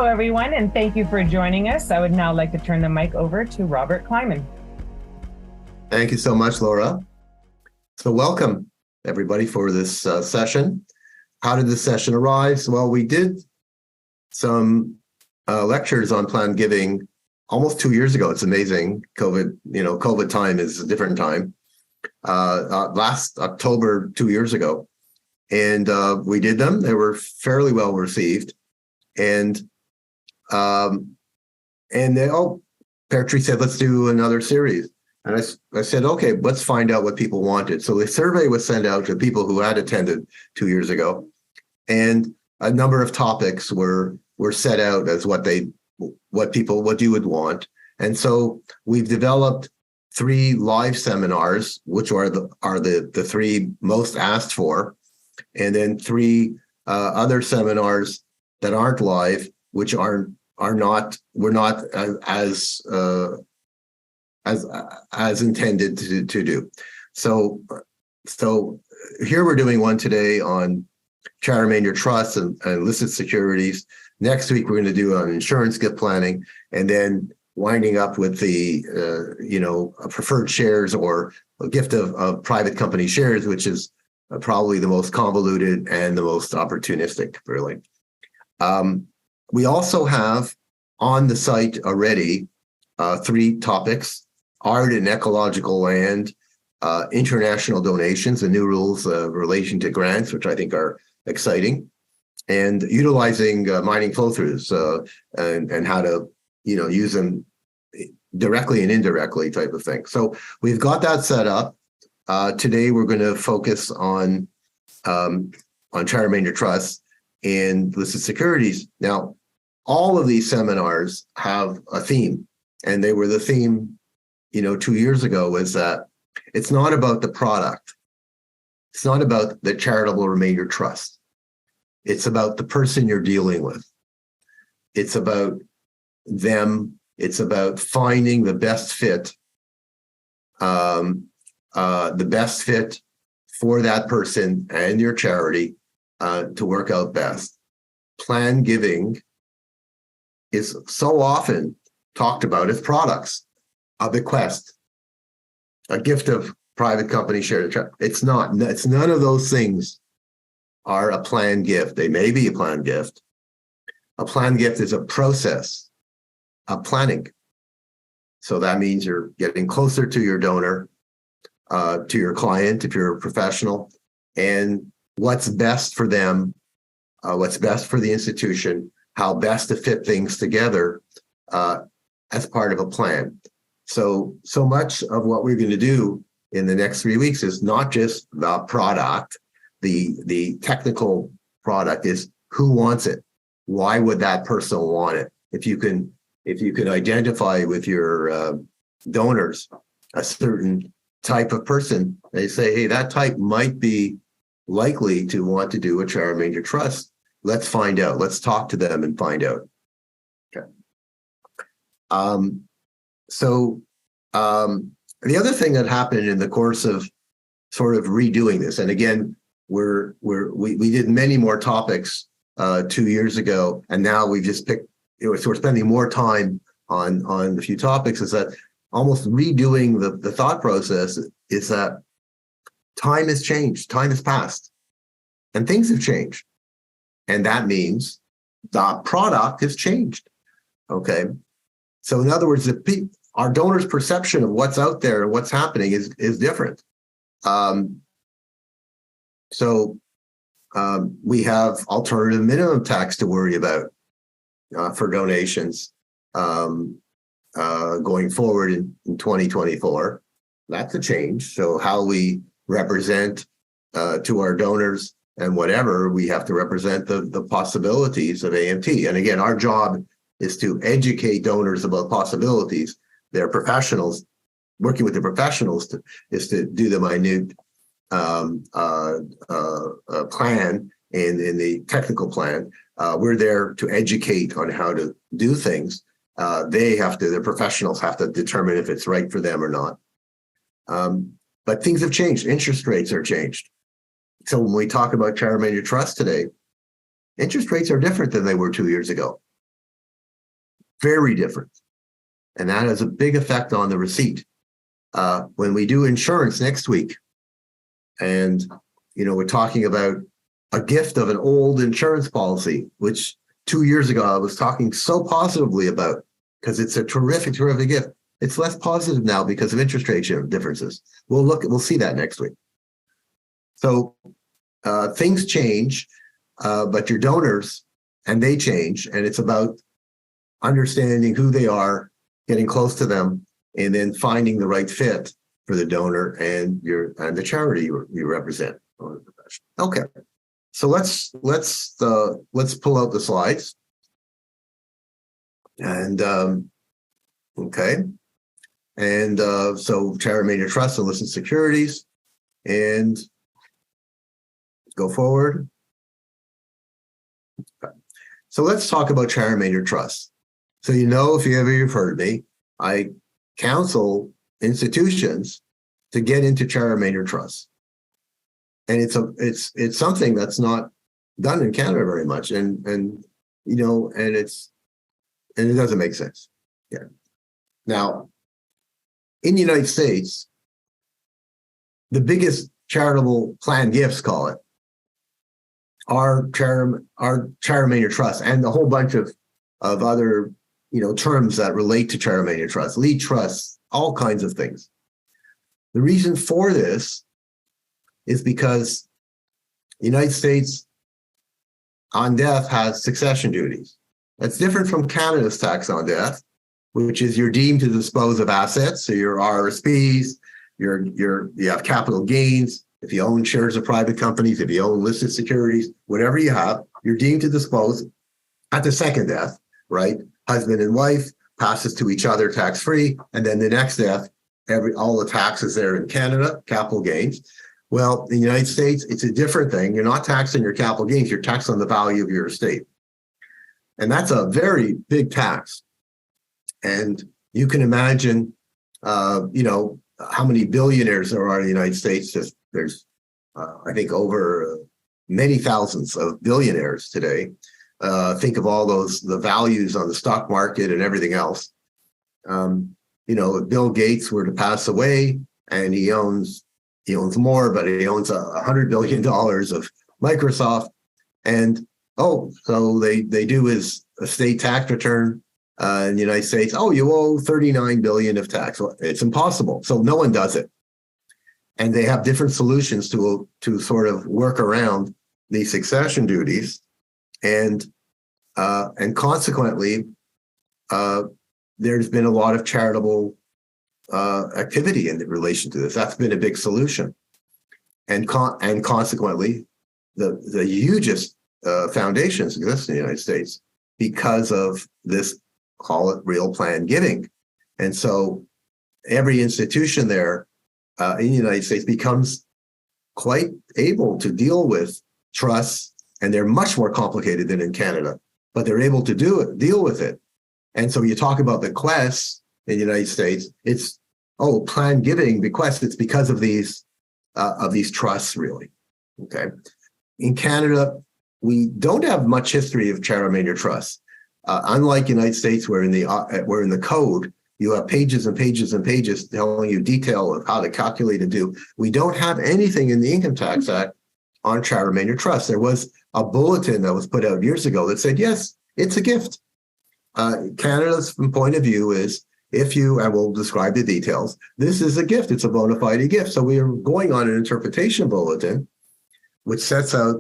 everyone, and thank you for joining us. I would now like to turn the mic over to Robert Kleiman. Thank you so much, Laura. So welcome, everybody, for this session. How did this session arise? Well, we did some lectures on planned giving almost 2 years ago. It's amazing. COVID time is a different time. Last October, 2 years ago. And we did them. They were fairly well received. And Pear Tree said, let's do another series. And I said, okay, let's find out what people wanted. So the survey was sent out to people who had attended 2 years ago. And a number of topics were set out as what you would want. And so we've developed 3 live seminars, which are the 3 most asked for, and then 3 other seminars that aren't live, which we're not as intended to do. So here we're doing one today on charter remainder trusts and listed securities. Next week we're going to do on insurance gift planning, and then winding up with the preferred shares or a gift of private company shares, which is probably the most convoluted and the most opportunistic, really. We also have on the site already 3 topics: art and ecological land, international donations, and new rules of relation to grants, which I think are exciting, and utilizing mining flow-throughs and how to use them directly and indirectly, type of thing. So we've got that set up. Today we're going to focus on charter remainder trusts and listed securities. Now, all of these seminars have a theme, and they were the theme 2 years ago, was that it's not about the product. It's not about the charitable remainder trust. It's about the person you're dealing with. It's about them. It's about finding the best fit, for that person and your charity to work out best. Planned giving is so often talked about as products, a bequest, a gift of private company share. It's not. It's none of those things are a planned gift. They may be a planned gift. A planned gift is a process of planning. So that means you're getting closer to your donor, to your client, if you're a professional, and what's best for them, what's best for the institution, how best to fit things together as part of a plan. So much of what we're going to do in the next 3 weeks is not just the product, the technical product, is who wants it. Why would that person want it? If you can identify with your donors a certain type of person, they say, hey, that type might be likely to want to do a charter remainder trust. Let's find out. Let's talk to them and find out. Okay. The other thing that happened in the course of sort of redoing this, and again, we did many more topics 2 years ago, and now we've just picked. So we're spending more time on a few topics. Is that almost redoing the thought process? Is that time has changed, time has passed, and things have changed, and that means the product has changed. Okay, so in other words, our donors' perception of what's out there and what's happening is different. We have alternative minimum tax to worry about for donations going forward in 2024. That's a change. So how we represent to our donors and whatever, we have to represent the possibilities of AMT. And again, our job is to educate donors about possibilities. They're professionals. Working with the professionals is to do the minute plan and in the technical plan. We're there to educate on how to do things. The professionals have to determine if it's right for them or not. But things have changed. Interest rates are changed. So when we talk about charter remainder trust today, interest rates are different than they were 2 years ago. very different. And that has a big effect on the receipt. When we do insurance next week, and we're talking about a gift of an old insurance policy, which 2 years ago I was talking so positively about because it's a terrific, terrific gift. It's less positive now because of interest rate differences. We'll see that next week. So things change, but your donors, and they change, and it's about understanding who they are, getting close to them, and then finding the right fit for the donor and the charity you represent. Okay, so let's pull out the slides. And okay, and so Charter Major Trust and listed securities, and go forward. Okay. So let's talk about Charter Major Trust. So if you've heard me, I counsel institutions to get into Charter Major Trust, and it's something that's not done in Canada very much, and it doesn't make sense. Yeah. Now, in the United States, the biggest charitable plan gifts, call it, are Charter Major Trust, and a whole bunch of other terms that relate to Charter Major Trust, lead trusts, all kinds of things. The reason for this is because the United States on death has succession duties. That's different from Canada's tax on death, which is you're deemed to dispose of assets. So your RSPs, you have capital gains. If you own shares of private companies, if you own listed securities, whatever you have, you're deemed to dispose at the second death, right? Husband and wife passes to each other tax-free, and then the next death, all the taxes there in Canada, capital gains. Well, in the United States, it's a different thing. You're not taxing your capital gains, you're taxed on the value of your estate. And that's a very big tax. And you can imagine, how many billionaires there are in the United States. There's, I think, over many thousands of billionaires today. Think of all the values on the stock market and everything else. If Bill Gates were to pass away, and he owns more, but he owns $100 billion of Microsoft, and so they do his estate tax return in the United States. Oh, you owe $39 billion of tax. Well, it's impossible. So no one does it, and they have different solutions to sort of work around these succession duties, and consequently, there's been a lot of charitable activity in relation to this. That's been a big solution, and consequently, the hugest foundations exist in the United States because of this, call it real plan giving. And so every institution there in the United States becomes quite able to deal with trusts, and they're much more complicated than in Canada, but they're able to deal with it. And so you talk about bequests in the United States, it's plan giving bequests. It's because of these trusts, really. Okay. In Canada, we don't have much history of Charter Major Trusts. Unlike the United States, where in the code you have pages and pages and pages telling you detail of how to calculate and do. We don't have anything in the Income Tax Act on Charter Major Trusts. There was a bulletin that was put out years ago that said, yes, it's a gift. Canada's point of view is, and we'll describe the details, this is a gift. It's a bona fide gift. So we are going on an interpretation bulletin, which sets out,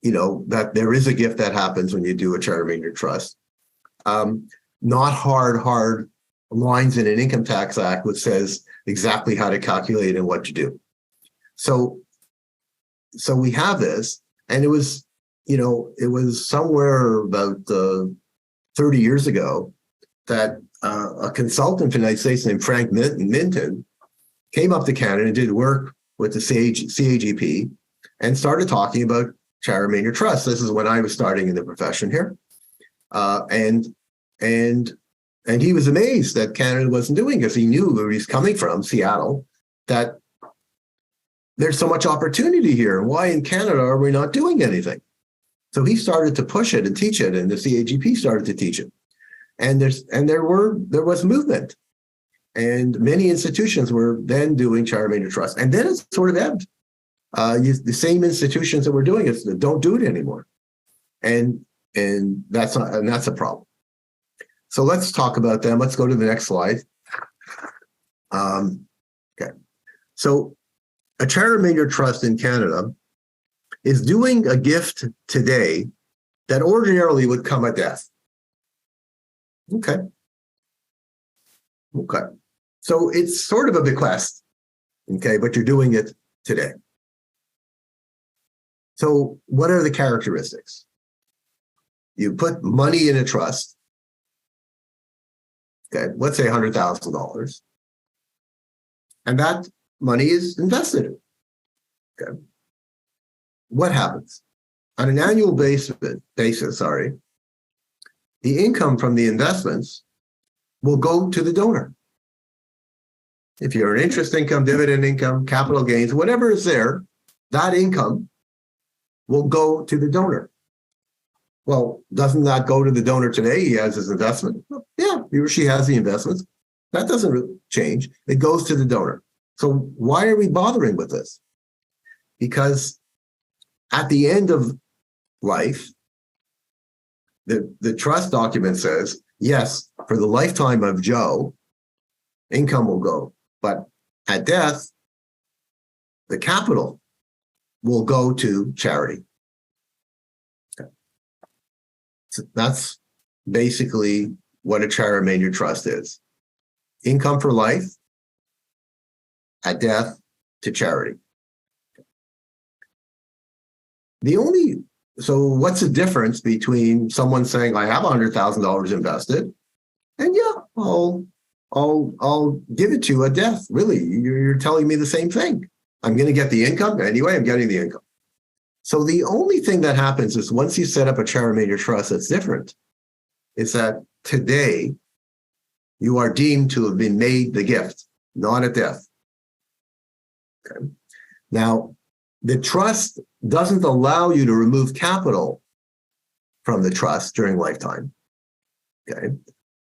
that there is a gift that happens when you do a Charter Major Trust. Not hard lines in an Income Tax Act, which says exactly how to calculate and what to do. So we have this, and it was somewhere about 30 years ago that a consultant in the United States named Frank Minton came up to Canada and did work with the CAGP and started talking about Charter Major Trust. This is when I was starting in the profession here. And he was amazed that Canada wasn't doing it, because he knew where he's coming from, Seattle, that there's so much opportunity here. Why in Canada are we not doing anything? So he started to push it and teach it, and the CAGP started to teach it. And there was movement. And many institutions were then doing charter major trust. And then it sort of ebbed. The same institutions that were doing it don't do it anymore. And that's a problem. So let's talk about them. Let's go to the next slide. Okay. So a charter major trust in Canada is doing a gift today that ordinarily would come at death. Okay. So it's sort of a bequest, okay, but you're doing it today. So what are the characteristics? You put money in a trust, okay, let's say $100,000, and that money is invested. Okay. What happens? On an annual basis, the income from the investments will go to the donor. If you're an interest income, dividend income, capital gains, whatever is there, that income will go to the donor. Well, doesn't that go to the donor today? He has his investment. Yeah, he or she has the investments. That doesn't really change. It goes to the donor. So why are we bothering with this? Because at the end of life, the trust document says, yes, for the lifetime of Joe, income will go. But at death, the capital will go to charity. Okay. So that's basically what a charter major trust is. Income for life, at death, to charity. So what's the difference between someone saying, I have $100,000 invested, and yeah, I'll give it to you at death. Really, you're telling me the same thing. I'm going to get the income anyway. I'm getting the income. So the only thing that happens is once you set up a charter major trust that's different, is that today you are deemed to have been made the gift, not at death. Okay. Now, the trust doesn't allow you to remove capital from the trust during lifetime. Okay.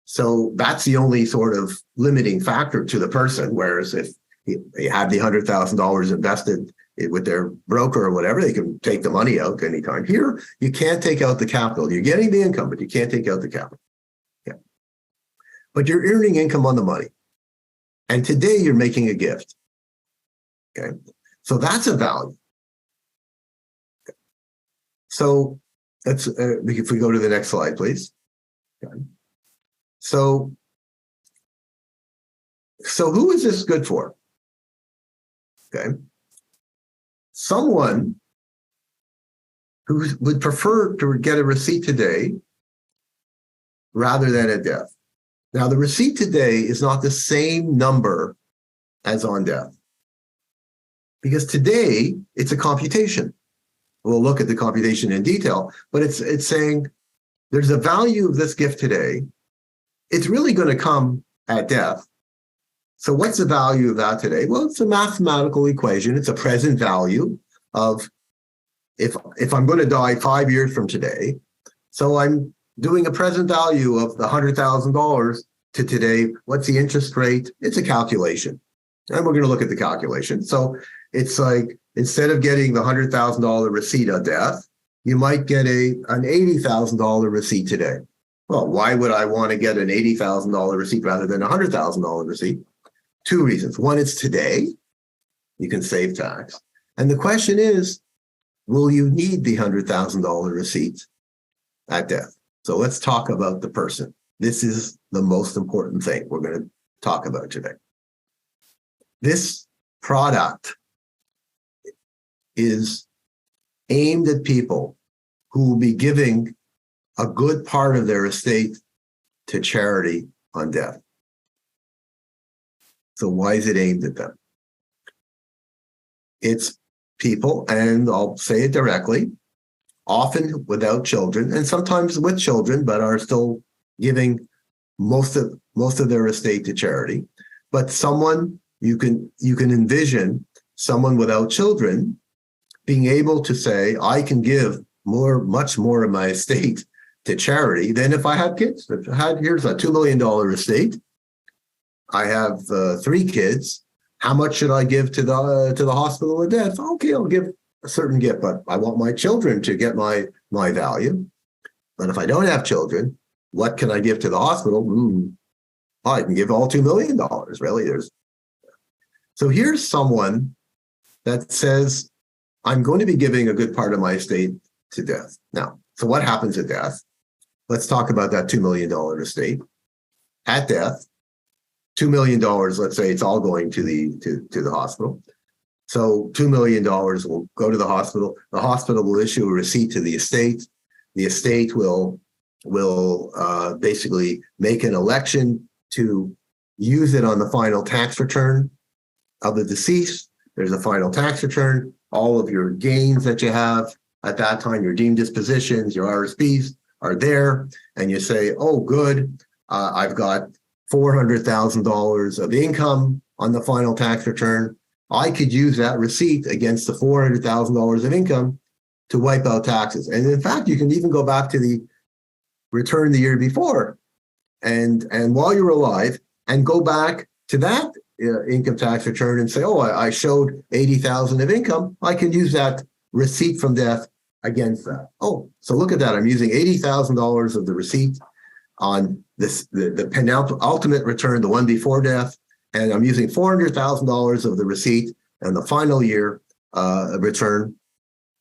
So that's the only sort of limiting factor to the person. Whereas if they had the $100,000 invested with their broker or whatever, they can take the money out anytime. Here, you can't take out the capital. You're getting the income, but you can't take out the capital. Yeah. But you're earning income on the money. And today you're making a gift. Okay. So that's a value. Okay. So let's, if we go to the next slide, please. Okay. So who is this good for? Okay. Someone who would prefer to get a receipt today rather than at death. Now, the receipt today is not the same number as on death, because today it's a computation. We'll look at the computation in detail, but it's saying there's a value of this gift today. It's really going to come at death. So what's the value of that today? Well, it's a mathematical equation. It's a present value of if I'm going to die 5 years from today. So I'm doing a present value of the $100,000 to today. What's the interest rate? It's a calculation. And we're going to look at the calculation. So it's like, instead of getting the $100,000 receipt at death, you might get an $80,000 receipt today. Well, why would I want to get an $80,000 receipt rather than a $100,000 receipt? Two reasons. One, it's today. You can save tax. And the question is, will you need the $100,000 receipt at death? So let's talk about the person. This is the most important thing we're going to talk about today. This product is aimed at people who will be giving a good part of their estate to charity on death. So why is it aimed at them? It's people, and I'll say it directly, often without children, and sometimes with children, but are still giving most of their estate to charity. But someone you can envision someone without children being able to say, I can give much more of my estate to charity than if I had kids. If I had, here's a $2 million estate. I have 3 kids. How much should I give to the hospital of death? Okay, I'll give a certain gift, but I want my children to get my value. But if I don't have children, what can I give to the hospital? I can give all $2 million, really. So here's someone that says, I'm going to be giving a good part of my estate to death. Now, so what happens at death? Let's talk about that $2 million estate. At death, $2 million, let's say it's all going to the hospital. So $2 million will go to the hospital. The hospital will issue a receipt to the estate. The estate will basically make an election to use it on the final tax return of the deceased. There's a final tax return. All of your gains that you have at that time, your deemed dispositions, your RSPs are there. And you say, oh, good, I've got $400,000 of income on the final tax return. I could use that receipt against the $400,000 of income to wipe out taxes. And in fact, you can even go back to the return the year before and while you're alive and go back to that income tax return and say, oh, I showed 80,000 of income. I can use that receipt from death against that. Oh, so look at that. I'm using $80,000 of the receipt on this, the penultimate return, the one before death. And I'm using $400,000 of the receipt and the final year return.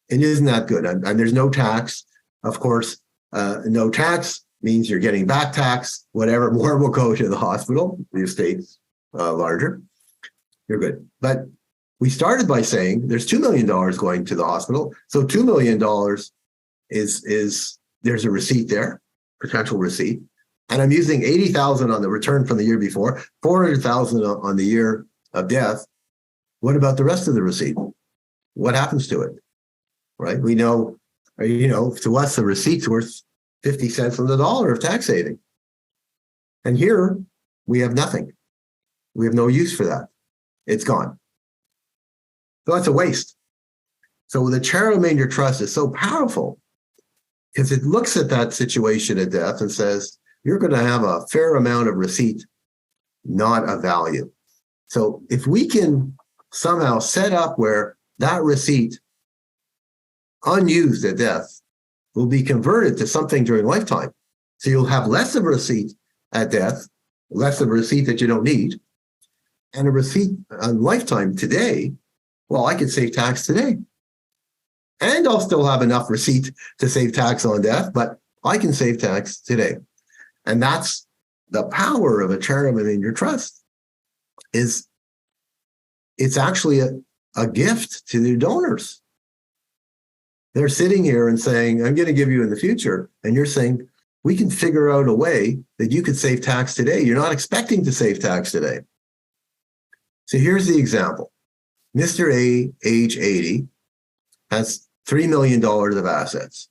And isn't that good? And there's no tax. Of course, no tax means you're getting back tax. Whatever more will go to the hospital, the estate's larger. You're good. But we started by saying there's $2 million going to the hospital. So $2 million is there's a receipt there, potential receipt. And I'm using 80,000 on the return from the year before, 400,000 on the year of death. What about the rest of the receipt? What happens to it? Right? We know, to us, the receipt's worth 50 cents on the dollar of tax saving. And here we have nothing. We have no use for that. It's gone. So that's a waste. So the charitable remainder trust is so powerful because it looks at that situation at death and says, you're going to have a fair amount of receipt, not a value. So if we can somehow set up where that receipt, unused at death, will be converted to something during lifetime. So you'll have less of a receipt at death, less of a receipt that you don't need, and a receipt on lifetime today. Well, I could save tax today. And I'll still have enough receipt to save tax on death, but I can save tax today. And that's the power of a charitable remainder trust. It's actually a gift to the donors. They're sitting here and saying, I'm going to give you in the future. And you're saying, we can figure out a way that you could save tax today. You're not expecting to save tax today. So here's the example. Mr. A, age 80, has $3 million of assets,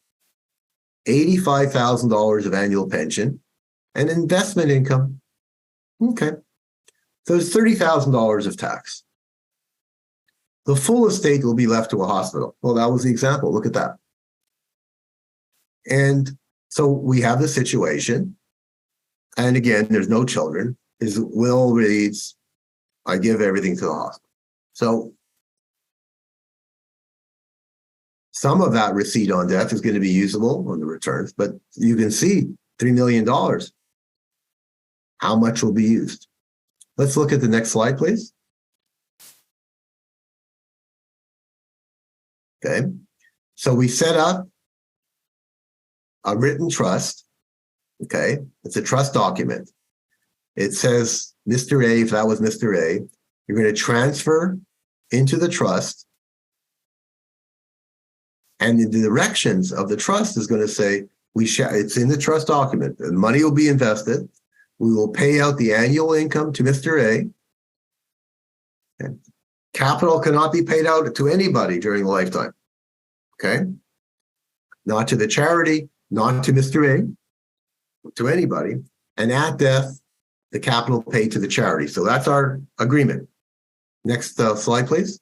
$85,000 of annual pension, and investment income. Okay. So it's $30,000 of tax. The full estate will be left to a hospital. Well, that was the example. Look at that. And so we have the situation. And again, there's no children. His will reads, I give everything to the hospital. So some of that receipt on death is going to be usable on the returns, but you can see $3 million. How much will be used? Let's look at the next slide, please. Okay, so we set up a written trust. Okay, it's a trust document. It says, Mr. A, if that was Mr. A, you're going to transfer into the trust. And the directions of the trust is going to say, it's in the trust document. The money will be invested. We will pay out the annual income to Mr. A. Okay. Capital cannot be paid out to anybody during a lifetime. Okay? Not to the charity, not to Mr. A, to anybody. And at death, the capital paid to the charity. So that's our agreement. Next slide, please.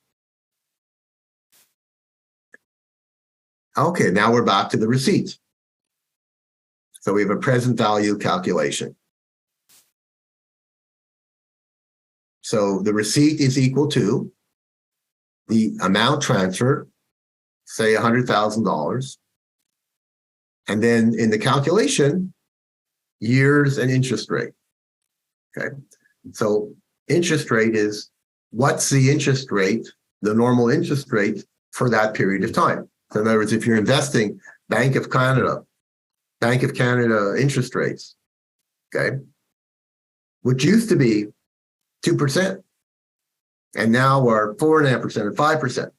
Okay, now we're back to the receipt. So we have a present value calculation. So the receipt is equal to the amount transferred, say $100,000. And then in the calculation, years and interest rate. Okay. So interest rate is what's the interest rate, the normal interest rate for that period of time. So in other words, if you're investing Bank of Canada interest rates, okay, which used to be 2%, and now are 4.5% and 5%.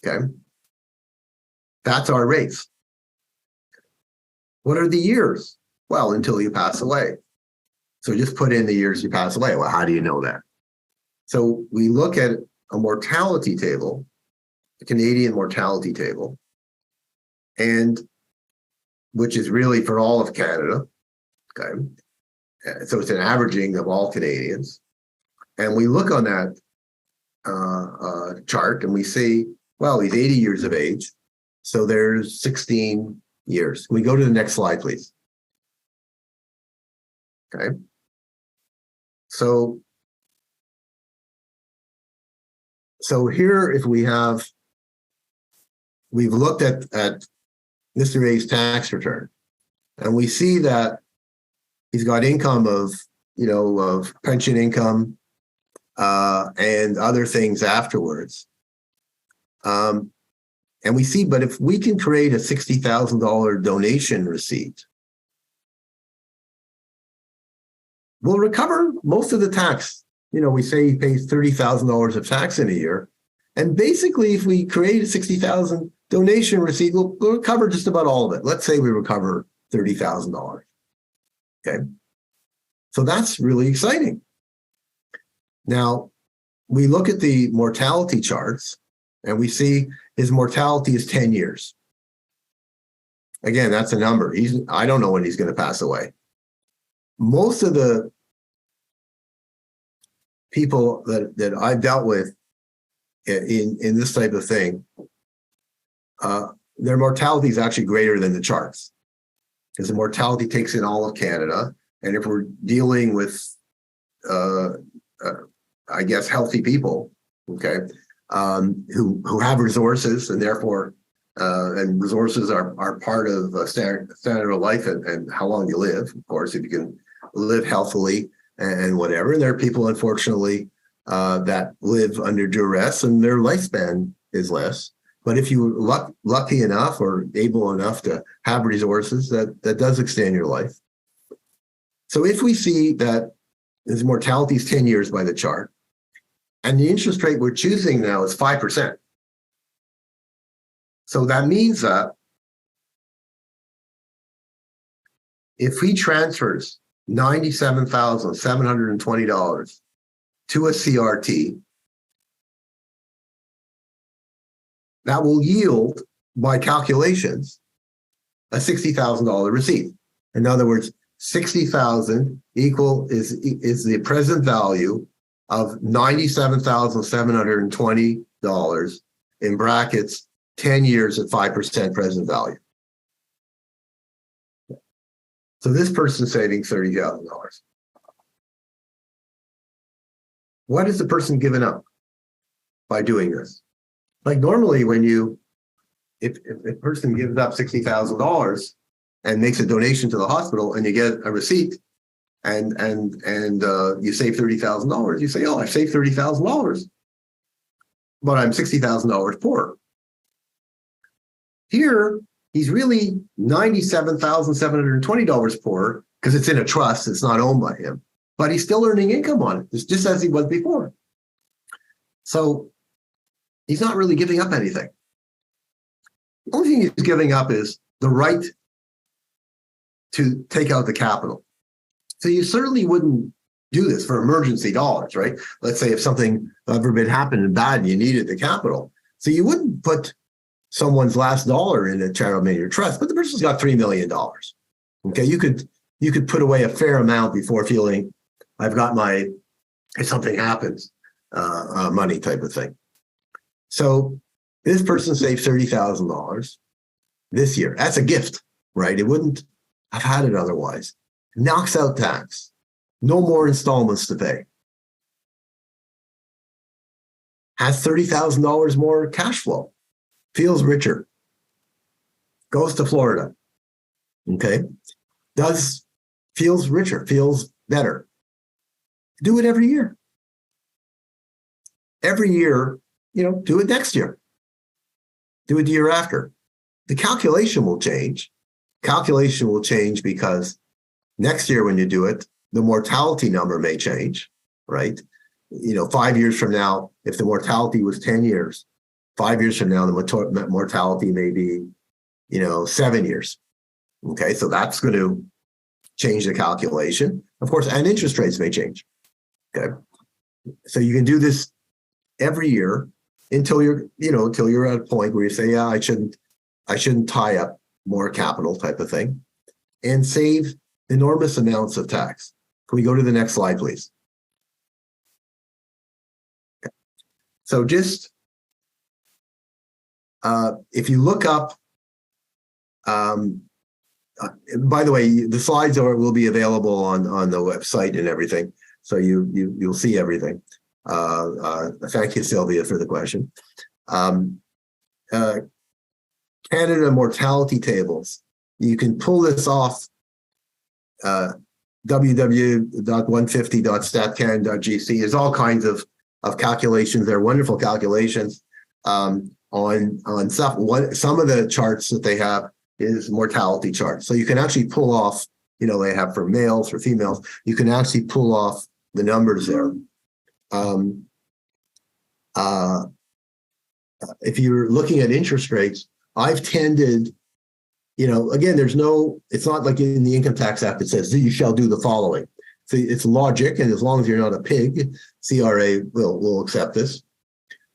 Okay. That's our rates. What are the years? Well, until you pass away. So just put in the years you pass away. Well, how do you know that? So we look at a mortality table, a Canadian mortality table, and which is really for all of Canada. Okay. So it's an averaging of all Canadians. And we look on that chart and we see, well, he's 80 years of age. So there's 16 years. Can we go to the next slide, please? Okay. So here, if we've looked at Mr. A's tax return, and we see that he's got income of pension income and other things afterwards. And we see, but if we can create a $60,000 donation receipt, we'll recover most of the tax. We say he pays $30,000 of tax in a year. And basically, if we create a $60,000 donation receipt, we'll recover just about all of it. Let's say we recover $30,000. Okay. So that's really exciting. Now, we look at the mortality charts and we see his mortality is 10 years. Again, that's a number. I don't know when he's going to pass away. Most of the people that I've dealt with in this type of thing, their mortality is actually greater than the charts, because the mortality takes in all of Canada. And if we're dealing with, I guess, healthy people, okay, who have resources, and therefore, and resources are part of standard of life and how long you live. Of course, if you can live healthily and whatever. And there are people, unfortunately, that live under duress and their lifespan is less. But if you're lucky enough or able enough to have resources, that does extend your life. So if we see that his mortality is 10 years by the chart, and the interest rate we're choosing now is 5%. So that means that if he transfers $97,720 to a CRT, that will yield, by calculations, a $60,000 receipt. In other words, 60,000 is the present value of $97,720 in brackets, 10 years at 5% present value. So this person's saving $30,000. What is the person giving up by doing this? Like normally if a person gives up $60,000 and makes a donation to the hospital and you get a receipt and you save $30,000, you say, oh, I saved $30,000, but I'm $60,000 poor. Here, he's really $97,720 poor because it's in a trust, it's not owned by him, but he's still earning income on it, just as he was before. So he's not really giving up anything. The only thing he's giving up is the right to take out the capital. So you certainly wouldn't do this for emergency dollars, right? Let's say if something, God forbid, happened and bad and you needed the capital. So you wouldn't put someone's last dollar in a charitable maker trust, but the person's got $3 million. Okay, you could put away a fair amount before feeling I've got my, if something happens, money type of thing. So this person saved $30,000 this year. That's a gift, right? It wouldn't I've had it otherwise. Knocks out tax. No more installments to pay. Has $30,000 more cash flow. Feels richer. Goes to Florida. Okay. Feels richer, feels better. Do it every year. Every year, do it next year. Do it the year after. The calculation will change. Calculation will change because next year when you do it, the mortality number may change, right? 5 years from now, if the mortality was 10 years, 5 years from now, the mortality may be, 7 years. Okay, so that's going to change the calculation. Of course, and interest rates may change. Okay, so you can do this every year until you're at a point where you say, yeah, I shouldn't tie up more capital type of thing, and save enormous amounts of tax. Can we go to the next slide, please? Okay. So just if you look up, by the way, the slides will be available on the website and everything, so you'll see everything. Thank you, Sylvia, for the question. Canada mortality tables. You can pull this off www.150.statcan.gc. There's all kinds of calculations. They're wonderful calculations on stuff. Some of the charts that they have is mortality charts. So you can actually pull off, they have for males, for females, you can actually pull off the numbers there. If you're looking at interest rates, I've tended, again, it's not like in the Income Tax Act, it says you shall do the following. So it's logic, and as long as you're not a pig, CRA will accept this.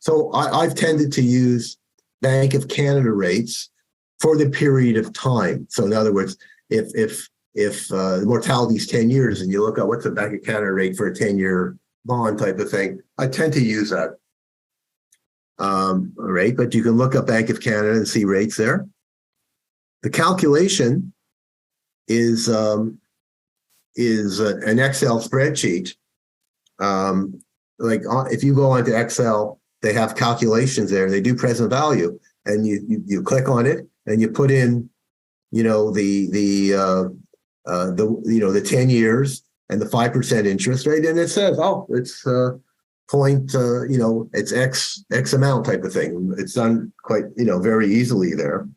So I've tended to use Bank of Canada rates for the period of time. So in other words, if mortality is 10 years and you look at what's the Bank of Canada rate for a 10-year bond type of thing, I tend to use that rate, but you can look up Bank of Canada and see rates there. The calculation is an Excel spreadsheet. If you go onto Excel, they have calculations there. They do present value, and you click on it and you put in, the 10 years and the 5% interest rate, and it says, it's it's X amount type of thing. It's done quite, very easily there.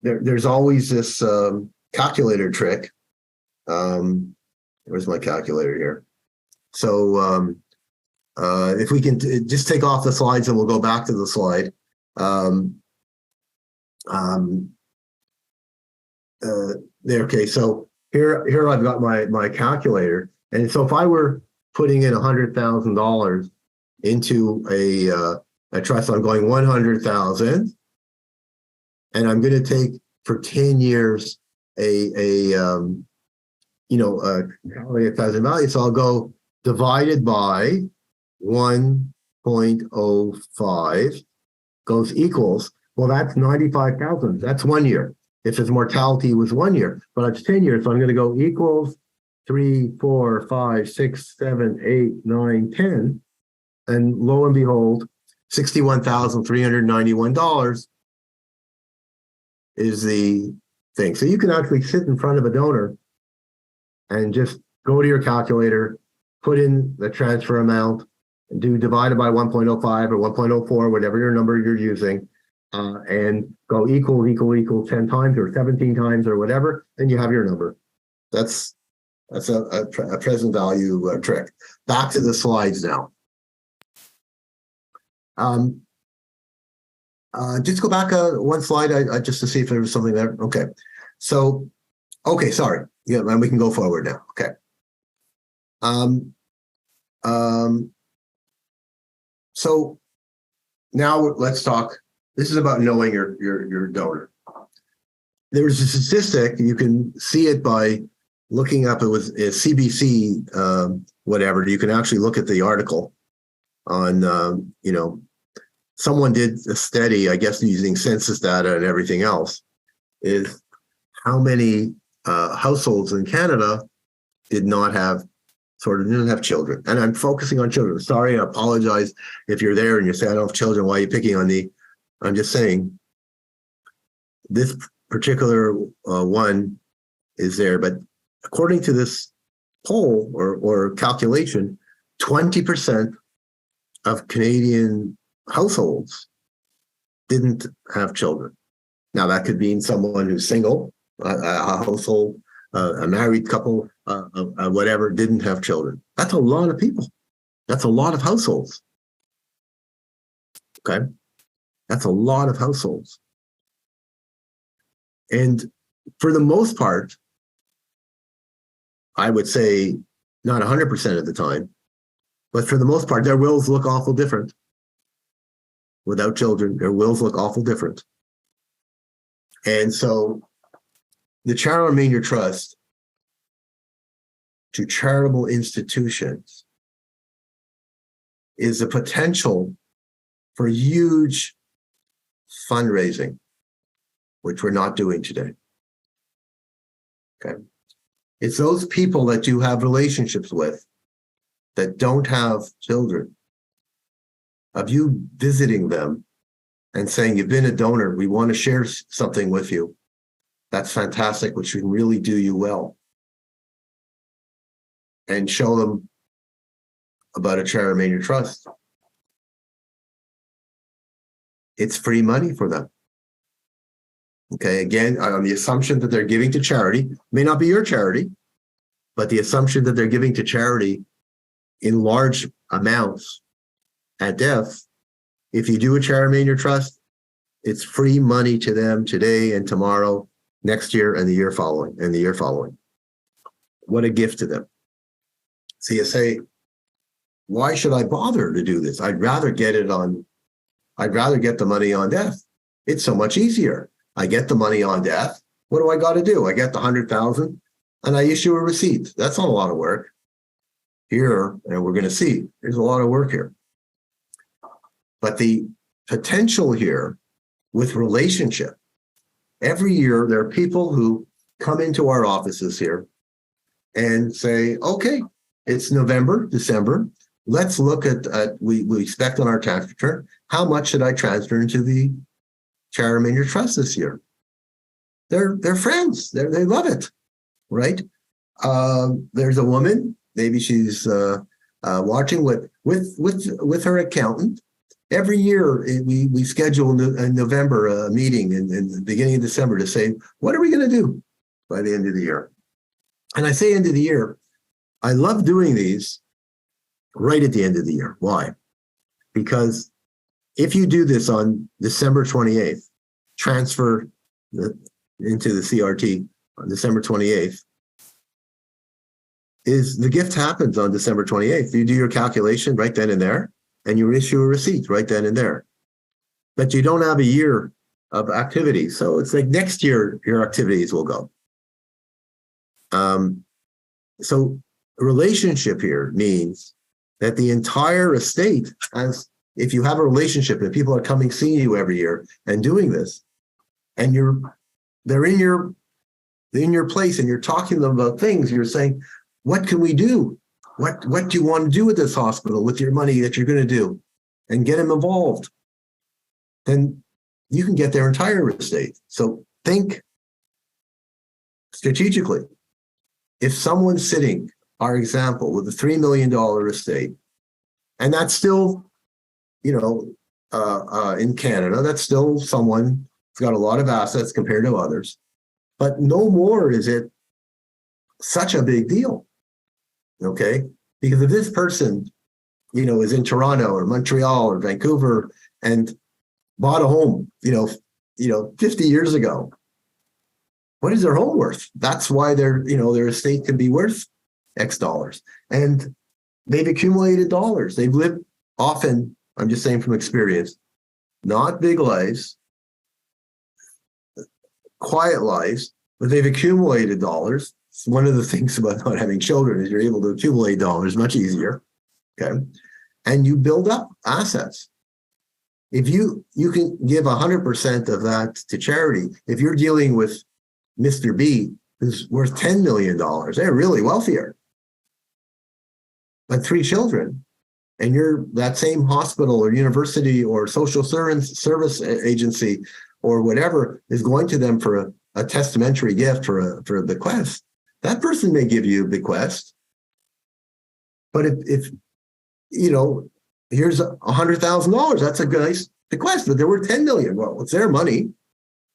There's always this calculator trick. Where's my calculator here? So if we can just take off the slides and we'll go back to the slide. There. Okay. So here I've got my calculator, and so if I were putting in $100,000 into a trust, I'm going 100,000, and I'm going to take for 10 years a thousand value. So I'll go divided by 1.05 goes equals, well, that's 95,000. That's 1 year. If his mortality was 1 year, but it's 10 years. So I'm going to go equals 3, 4, 5, 6, 7, 8, 9, 10. And lo and behold, $61,391 is the thing. So you can actually sit in front of a donor and just go to your calculator, put in the transfer amount, and do divided by 1.05 or 1.04, whatever your number you're using, and go equal 10 times or 17 times or whatever, and you have your number. That's a present value trick. Back to the slides now. Just go back one slide just to see if there was something there. Okay. So, sorry. Yeah, and we can go forward now. Okay. So now let's talk. This is about knowing your donor. There's a statistic, you can see it by looking up, it was a CBC, whatever. You can actually look at the article on, someone did a study, I guess, using census data and everything else. is how many households in Canada didn't have children. And I'm focusing on children. Sorry, I apologize if you're there and you say, I don't have children, why are you picking on me? I'm just saying this particular one is there. But according to this poll or calculation, 20% of Canadian households didn't have children. Now, that could mean someone who's single, a household, a married couple, whatever, didn't have children. That's a lot of people. That's a lot of households. Okay? That's a lot of households. And for the most part, I would say not 100% of the time, but for the most part, their wills look awful different. Without children, their wills look awful different. And so the Charter Remainder Trust to charitable institutions is a potential for huge fundraising, which we're not doing today. Okay. It's those people that you have relationships with that don't have children, of you visiting them and saying, you've been a donor, we want to share something with you. That's fantastic, which can really do you well. And show them about a Charter Remainder Trust. It's free money for them. Okay, again, on the assumption that they're giving to charity, may not be your charity, but the assumption that they're giving to charity in large amounts at death, if you do a Charter Remainder Trust, it's free money to them today and tomorrow, next year and the year following, and the year following. What a gift to them. So you say, why should I bother to do this? I'd rather get the money on death. It's so much easier. I get the money on death. What do I got to do? I get the 100,000 and I issue a receipt. That's not a lot of work. Here, and we're going to see, there's a lot of work here. But the potential here with relationship, every year there are people who come into our offices here and say, okay, it's November, December. Let's look at we expect on our tax return, how much should I transfer into the Charter Remainder Trust this year? They're friends. They love it, right? There's a woman, maybe she's watching with her accountant. Every year we schedule in November a meeting in the beginning of December to say, what are we going to do by the end of the year? And I say end of the year, I love doing these right at the end of the year. Why? Because if you do this on December 28th, transfer into the CRT on December 28th, is the gift happens on December 28th. You do your calculation right then and there, and you issue a receipt right then and there. But you don't have a year of activity. So it's like next year, your activities will go. So a relationship here means that the entire estate, as if you have a relationship and people are coming seeing you every year and doing this, and they're in your place and you're talking to them about things, you're saying, what can we do? What do you want to do with this hospital with your money that you're going to do? And get them involved. Then you can get their entire estate. So think strategically. If someone's sitting, our example, with a $3 million estate, and that's still, in Canada, that's still someone who's got a lot of assets compared to others, but no more is it such a big deal. Okay, because if this person, is in Toronto or Montreal or Vancouver and bought a home, 50 years ago, what is their home worth? That's why their estate can be worth X dollars, and they've accumulated dollars. They've lived often. I'm just saying from experience, not big lives, quiet lives, but they've accumulated dollars. One of the things about not having children is you're able to accumulate dollars much easier. Okay. And you build up assets. if you can give 100% of that to charity, if you're dealing with Mr. B, who's worth $10 million, they're really wealthier, but 3 children, and you're that same hospital or university or social service agency or whatever is going to them for a testamentary gift for a bequest, that person may give you a bequest. But if you know, here's $100,000, that's a nice bequest, but there were 10 million. Well, it's their money,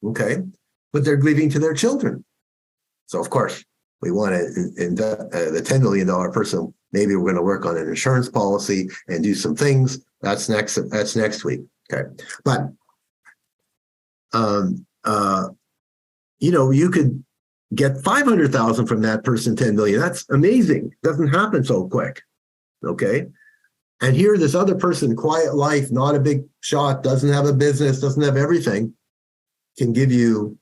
okay, but they're leaving to their children. So of course we want to the $10 million person. Maybe we're going to work on an insurance policy and do some things. That's next week. Okay. But, you know, you could get 500,000 from that person, 10 million. That's amazing. Doesn't happen so quick. Okay. And here, this other person, quiet life, not a big shot, doesn't have a business, doesn't have everything, can give you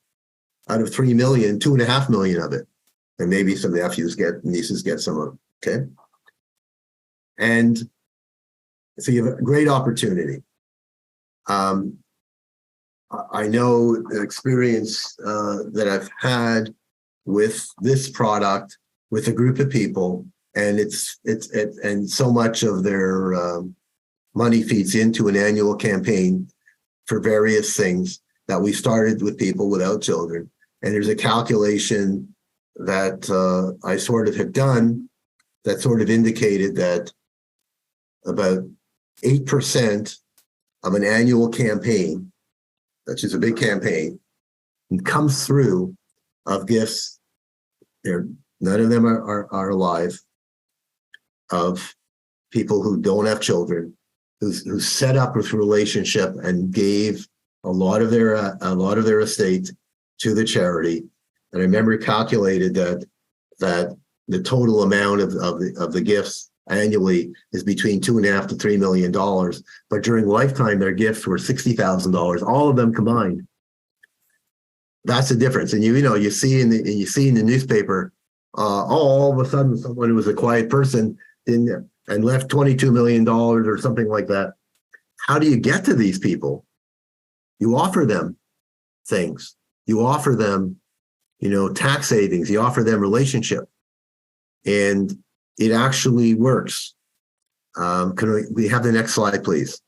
out of 3 million, 2.5 million of it. And maybe some nephews nieces get some of it. Okay. And so you have a great opportunity. I know the experience that I've had with this product with a group of people, and and so much of their money feeds into an annual campaign for various things that we started with people without children. And there's a calculation that I sort of had done that sort of indicated that about 8% of an annual campaign, which is a big campaign, comes through of gifts. None of them are alive, of people who don't have children, who set up this relationship and gave a lot of their estate to the charity. And I remember calculated that the total amount of the gifts annually is between $2.5 to $3 million, but during lifetime their gifts were $60,000, all of them combined. That's the difference. And you see in the newspaper, all of a sudden someone who was a quiet person and left $22 million or something like that. How do you get to these people? You offer them things. You offer them, tax savings. You offer them relationship, and it actually works. Can we have the next slide, please?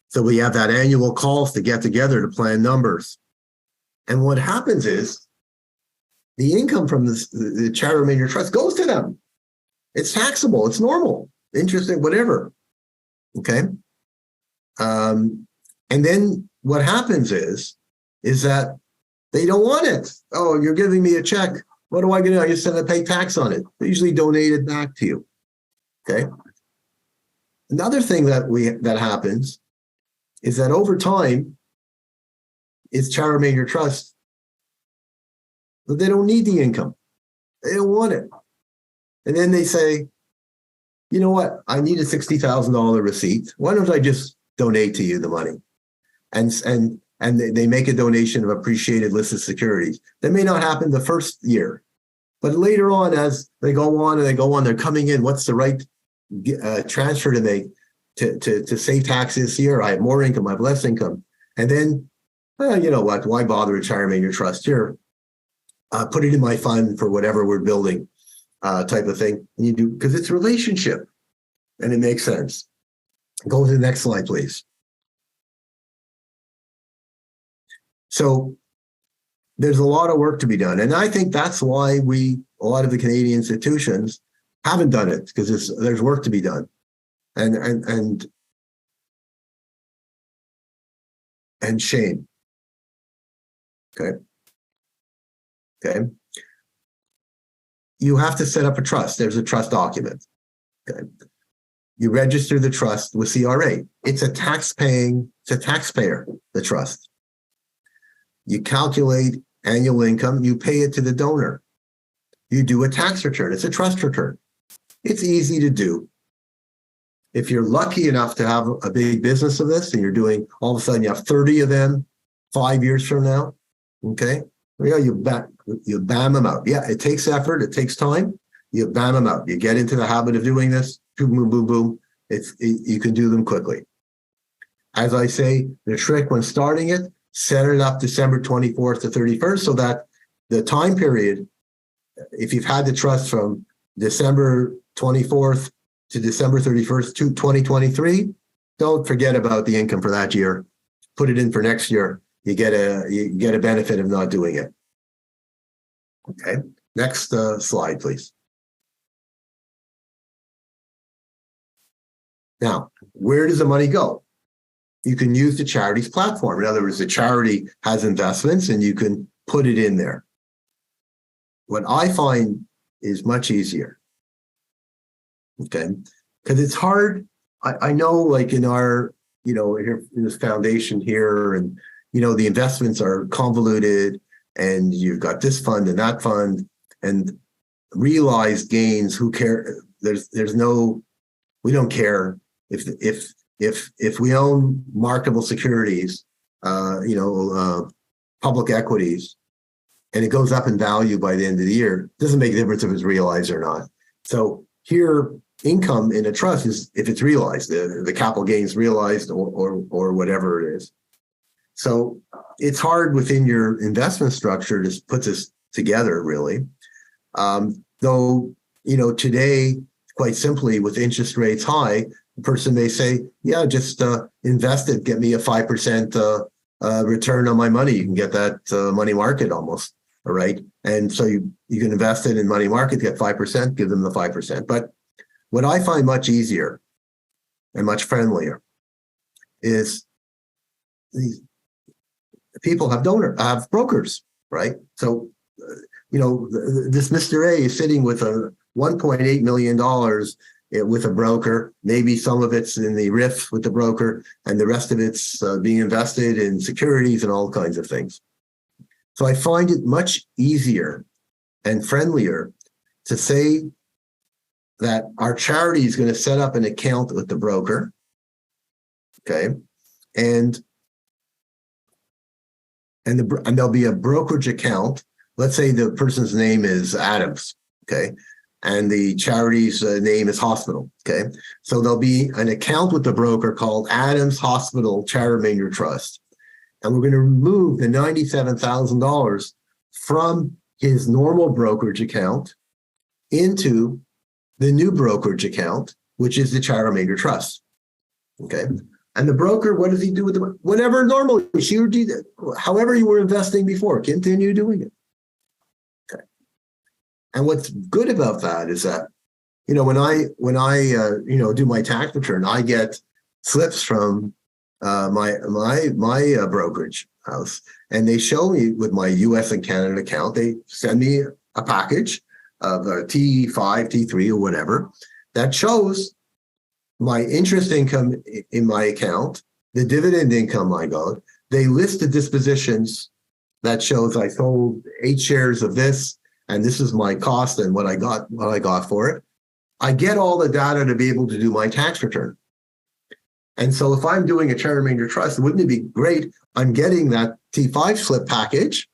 So we have that annual calls to get together to plan numbers. And what happens is the income from the Charter Remainder Trust goes to them. It's taxable. It's normal. Interesting, whatever. Okay. And then what happens is that they don't want it. Oh, you're giving me a check. What do I get? I just have to pay tax on it. They usually donate it back to you. Okay. Another thing that happens is that over time, it's Charter Remainder Trust, but they don't need the income. They don't want it. And then they say, you know what? I need a $60,000 receipt. Why don't I just donate to you the money? And they make a donation of appreciated listed securities. That may not happen the first year, but later on, as they go on, they're coming in. What's the right transfer to make to save taxes here? I have more income, I have less income. And then, you know what? Why bother retirement your trust here? Put it in my fund for whatever we're building, type of thing. And you do, because it's a relationship and it makes sense. Go to the next slide, please. So there's a lot of work to be done. And I think that's why a lot of the Canadian institutions haven't done it, because there's work to be done. And shame. Okay. You have to set up a trust. There's a trust document. Okay. You register the trust with CRA. It's a taxpayer, the trust. You calculate annual income, you pay it to the donor. You do a tax return. It's a trust return. It's easy to do. If you're lucky enough to have a big business of this and you're doing, all of a sudden you have 30 of them 5 years from now, okay? Yeah, you bam them out. Yeah, it takes effort. It takes time. You bam them out. You get into the habit of doing this, boom, boom, boom, boom. You can do them quickly. As I say, the trick when starting it, set it up December 24th to 31st so that the time period, if you've had the trust from December 24th to December 31st, 2023, don't forget about the income for that year. Put it in for next year. You get a benefit of not doing it. Okay, next slide, please. Now, where does the money go? You can use the charity's platform. In other words, the charity has investments and you can put it in there. What I find is much easier. Okay, because it's hard. I know, like in our, here in this foundation here, and the investments are convoluted, and you've got this fund and that fund, and realized gains. Who care? There's no. We don't care if we own marketable securities, public equities, and it goes up in value by the end of the year. It doesn't make a difference if it's realized or not. So here, income in a trust is if it's realized, the capital gains realized or whatever it is. So it's hard within your investment structure to put this together, really. Though, today, quite simply, with interest rates high, the person may say, yeah, just invest it, get me a 5% return on my money. You can get that money market almost, all right? And so you can invest it in money market, get 5%, give them the 5%. But what I find much easier and much friendlier is these people have brokers, right? So, this Mr. A is sitting with a $1.8 million with a broker. Maybe some of it's in the RIF with the broker, and the rest of it's being invested in securities and all kinds of things. So I find it much easier and friendlier to say that our charity is going to set up an account with the broker, okay, and there'll be a brokerage account. Let's say the person's name is Adams, okay, and the charity's name is Hospital, okay. So there'll be an account with the broker called Adams Hospital Charter Remainder Trust, and we're going to remove the $97,000 from his normal brokerage account into the new brokerage account, which is the Charter Remainder Trust. Okay. And the broker, what does he do with the whatever normally she or he did, however you were investing before, continue doing it. Okay. And what's good about that is that, when I do my tax return, I get slips from my brokerage house, and they show me with my US and Canada account, they send me a package of a T5, T3, or whatever, that shows my interest income in my account, the dividend income I got. They list the dispositions that shows I sold 8 shares of this, and this is my cost and what I got for it. I get all the data to be able to do my tax return. And so if I'm doing a Charter Remainder Trust, wouldn't it be great? I'm getting that T5 slip package,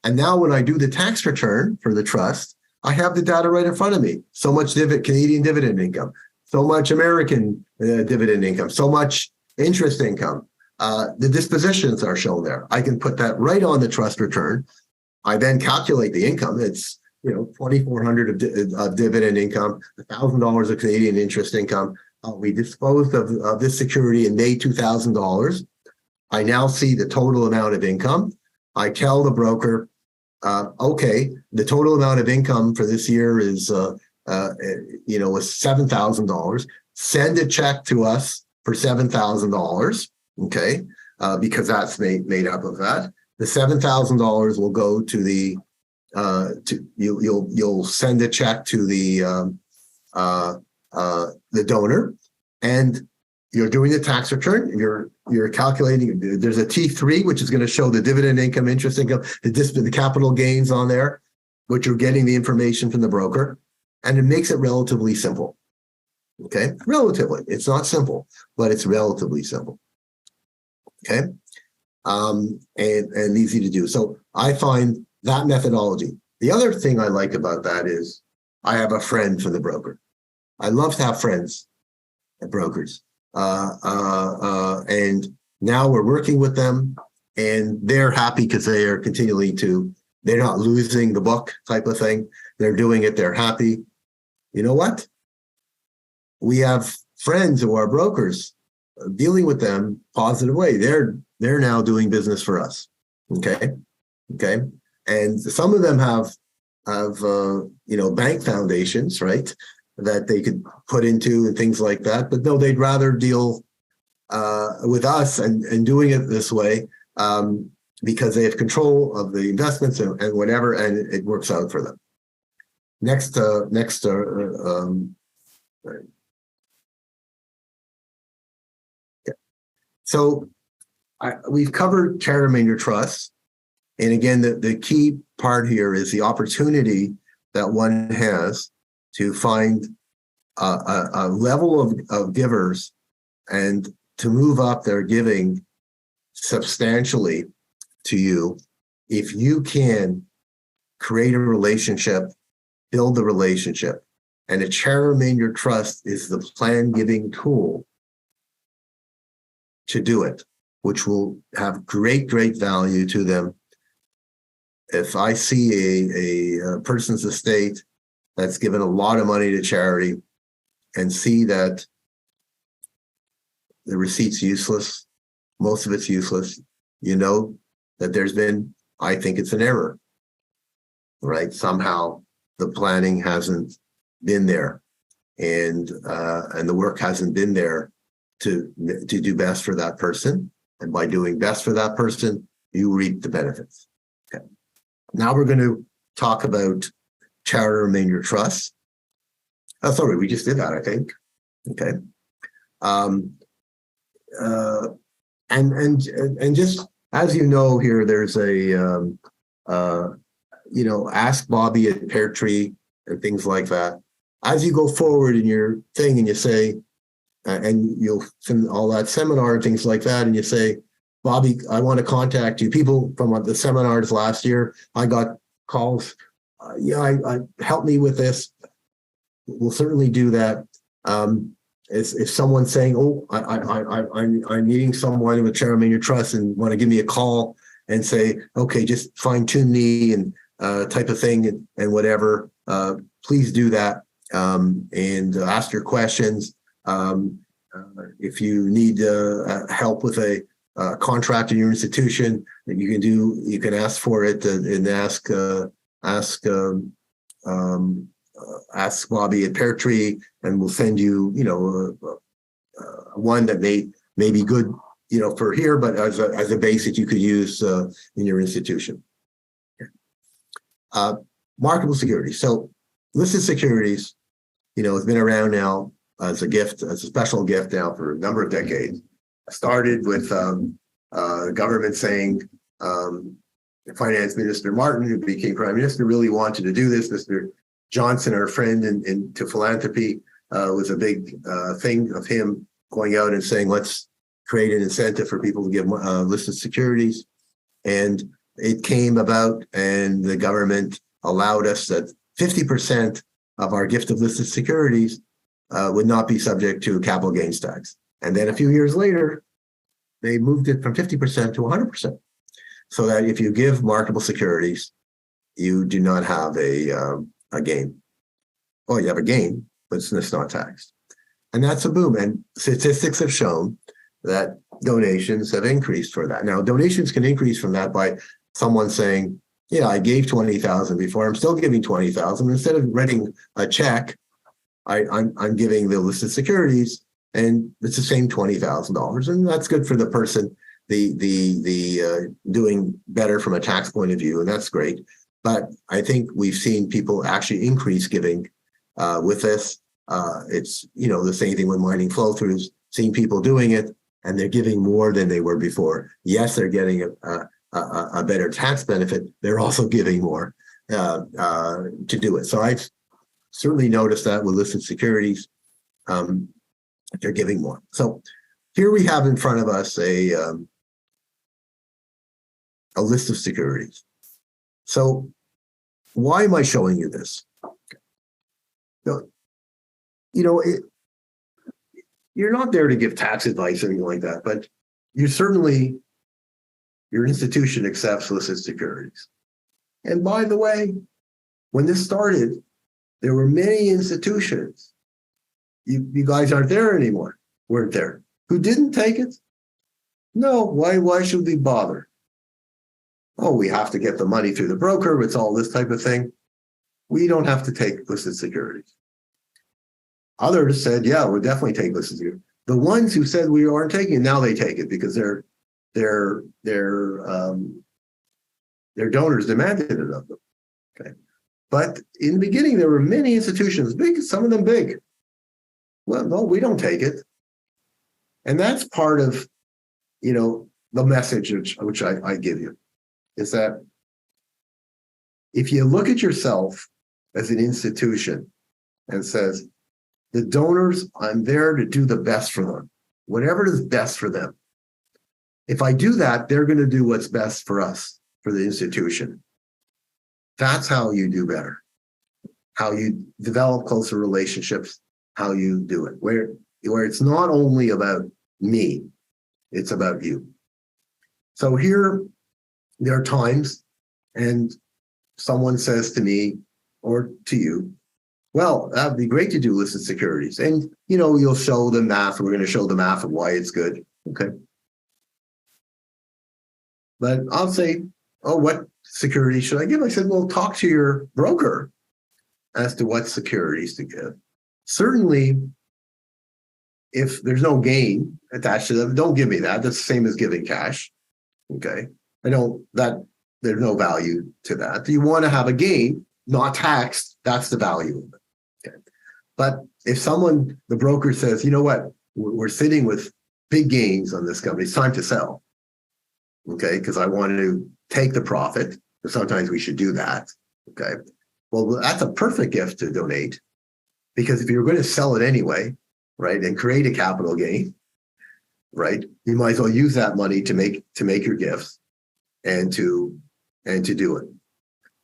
and now when I do the tax return for the trust, I have the data right in front of me. So much Canadian dividend income, so much American dividend income, so much interest income. The dispositions are shown there. I can put that right on the trust return. I then calculate the income. It's $2,400 of dividend income, $1,000 of Canadian interest income. We disposed of this security and made $2,000. I now see the total amount of income. I tell the broker, okay, the total amount of income for this year is, was $7,000. Send a check to us for $7,000, okay, because that's made up of that. The $7,000 will go to the you'll send a check to the donor, and you're doing the tax return. You're calculating. There's a T3, which is going to show the dividend income, interest income, the capital gains on there, which you're getting the information from the broker, and it makes it relatively simple. Okay, relatively. It's not simple, but it's relatively simple. Okay, and easy to do. So I find that methodology. The other thing I like about that is I have a friend for the broker. I love to have friends. brokers. And now we're working with them, and they're happy because they are continuing to, they're not losing the book type of thing. They're doing it. They're happy. You know what? We have friends who are brokers, dealing with them positive way. They're now doing business for us. Okay. And some of them have bank foundations, right, that they could put into and things like that. But no, they'd rather deal with us and doing it this way because they have control of the investments and whatever, and it works out for them. Next. So we've covered charter member trusts. And again, the key part here is the opportunity that one has to find a level of givers and to move up their giving substantially to you if you can create a relationship, build the relationship. And a charter member trust is the plan giving tool to do it, which will have great value to them. If I see a person's estate that's given a lot of money to charity and see that the receipt's useless, most of it's useless, you know that there's been, I think it's an error, right? Somehow the planning hasn't been there and the work hasn't been there to do best for that person. And by doing best for that person, you reap the benefits. Okay. Now we're going to talk about charter remainder trusts. Oh, sorry, we just did that, I think. Okay. And just as you know, here there's a ask Bobby at Pear Tree and things like that. As you go forward in your thing and you say, and you'll send all that seminar and things like that, and you say, Bobby, I want to contact you. People from the seminars last year, I got calls. I help me with this. We'll certainly do that. If someone's saying, "Oh, I'm needing someone with charter member trust and want to give me a call and say, okay, just fine tune me and type of thing and whatever," please do that and ask your questions. If you need help with a contract in your institution, you can ask for it and ask Bobby at Pear Tree, and we'll send you, one that may be good, for here, but as a base that you could use in your institution. Marketable securities. So listed securities, has been around now as a gift, as a special gift now for a number of decades. Started with government saying, Finance Minister Martin, who became Prime Minister, really wanted to do this. Mr. Johnson, our friend into philanthropy, was a big thing of him going out and saying, let's create an incentive for people to give listed securities. And it came about, and the government allowed us that 50% of our gift of listed securities would not be subject to capital gains tax. And then a few years later, they moved it from 50% to 100%. So that if you give marketable securities, you do not have a gain. Well, you have a gain, but it's not taxed. And that's a boom. And statistics have shown that donations have increased for that. Now, donations can increase from that by someone saying, yeah, I gave 20,000 before, I'm still giving 20,000. Instead of writing a check, I'm giving the listed securities, and it's the same $20,000. And that's good for the person, the doing better from a tax point of view, and that's great. But I think we've seen people actually increase giving with this. It's, the same thing with mining flow-throughs, seeing people doing it, and they're giving more than they were before. Yes, they're getting a better tax benefit. They're also giving more to do it. So I've certainly noticed that with listed securities, they're giving more. So here we have in front of us a list of securities. So why am I showing you this? you're not there to give tax advice or anything like that, but your institution accepts listed securities. And by the way, when this started, there were many institutions. You guys aren't there anymore, weren't there? Who didn't take it? No, why should we bother? Oh, we have to get the money through the broker. It's all this type of thing. We don't have to take listed securities. Others said, yeah, we'll definitely take listed securities. The ones who said we aren't taking it, now they take it because their donors demanded it of them. Okay. But in the beginning, there were many institutions, big, some of them big. Well, no, we don't take it. And that's part of, the message which I give you, is that if you look at yourself as an institution and says, the donors, I'm there to do the best for them, whatever is best for them. If I do that, they're going to do what's best for us, for the institution. That's how you do better, how you develop closer relationships, how you do it, where it's not only about me, it's about you. So here, there are times, and someone says to me or to you, well, that'd be great to do listed securities. And, you'll show the math. We're going to show the math of why it's good. Okay. But I'll say, oh, what securities should I give? I said, well, talk to your broker as to what securities to give. Certainly, if there's no gain attached to them, don't give me that. That's the same as giving cash. Okay. There's no value to that. You want to have a gain, not taxed. That's the value of it. Okay. But if the broker says, you know what, we're sitting with big gains on this company, it's time to sell. Okay. Because I want to take the profit. Sometimes we should do that. Okay. Well, that's a perfect gift to donate, because if you're going to sell it anyway, right, and create a capital gain, right, you might as well use that money to make your gifts and to do it.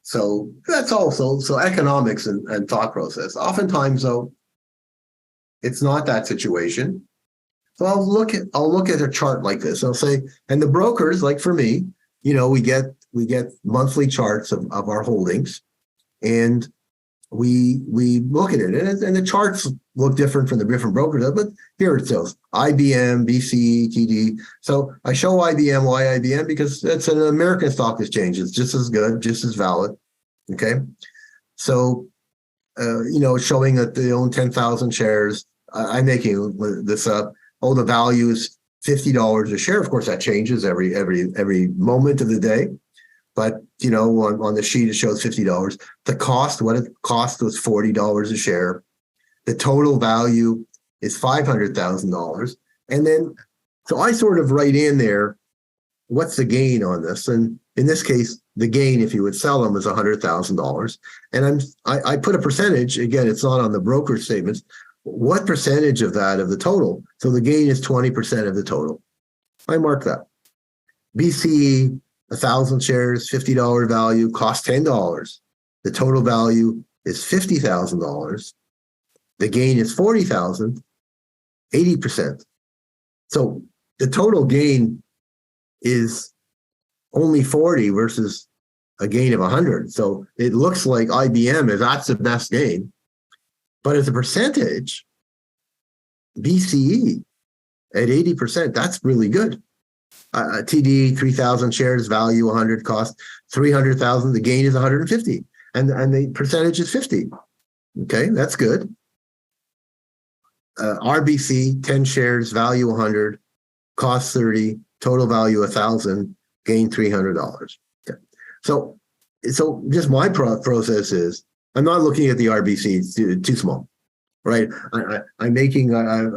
So that's also economics and thought process. Oftentimes, though, it's not that situation. So I'll look at a chart like this. I'll say, and the brokers, like for me, we get monthly charts of our holdings, and we look at it, and the charts look different from the different brokers, but here it shows IBM, BCE, TD. So I show IBM. Why IBM? Because it's an American stock exchange. It's just as good, just as valid. Okay. So, showing that they own 10,000 shares. I'm making this up. Oh, the value is $50 a share. Of course, that changes every moment of the day. But, on the sheet, it shows $50. The cost, what it cost was $40 a share. The total value is $500,000. And then, so I sort of write in there, what's the gain on this? And in this case, the gain, if you would sell them, is $100,000. And I put a percentage, again, it's not on the broker statements, what percentage of that of the total? So the gain is 20% of the total. I mark that. BCE, 1,000 shares, $50 value, cost $10. The total value is $50,000. The gain is $40,000, 80%. So the total gain is only 40 versus a gain of 100. So it looks like IBM that's the best gain. But as a percentage, BCE at 80%, that's really good. TD, 3,000 shares, value 100, cost 300,000. The gain is 150, and the percentage is 50. Okay, that's good. RBC, 10 shares, value 100, cost 30, total value 1,000, gain $300. Okay. So just my process is, I'm not looking at the RBC, it's too small, right? I'm making,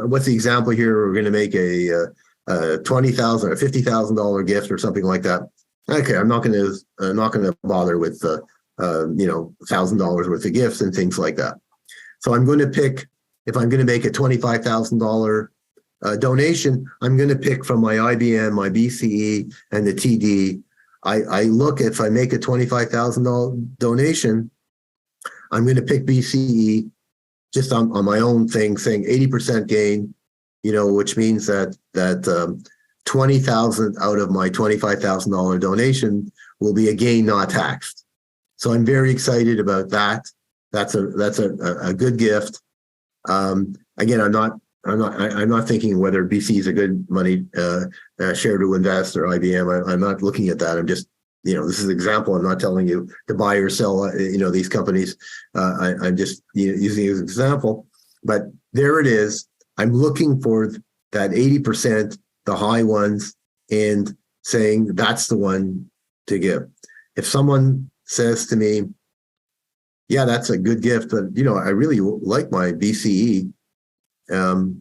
what's the example here? We're going to make a $20,000 or $50,000 gift or something like that. Okay, I'm not going to bother with $1,000 worth of gifts and things like that. So I'm going to pick, if I'm going to make a $25,000 donation, I'm going to pick from my IBM, my BCE, and the TD. I look, if I make a $25,000 donation, I'm going to pick BCE just on my own thing, saying 80% gain, which means that 20,000 out of my $25,000 donation will be a gain not taxed. So I'm very excited about that. That's a good gift. Again, I'm not thinking whether BC is a good money share to invest or IBM. I'm not looking at that. I'm just, this is an example. I'm not telling you to buy or sell, these companies. I'm just using it as an example. But there it is. I'm looking for that 80%, the high ones, and saying that's the one to give. If someone says to me, yeah, that's a good gift, but I really like my BCE. So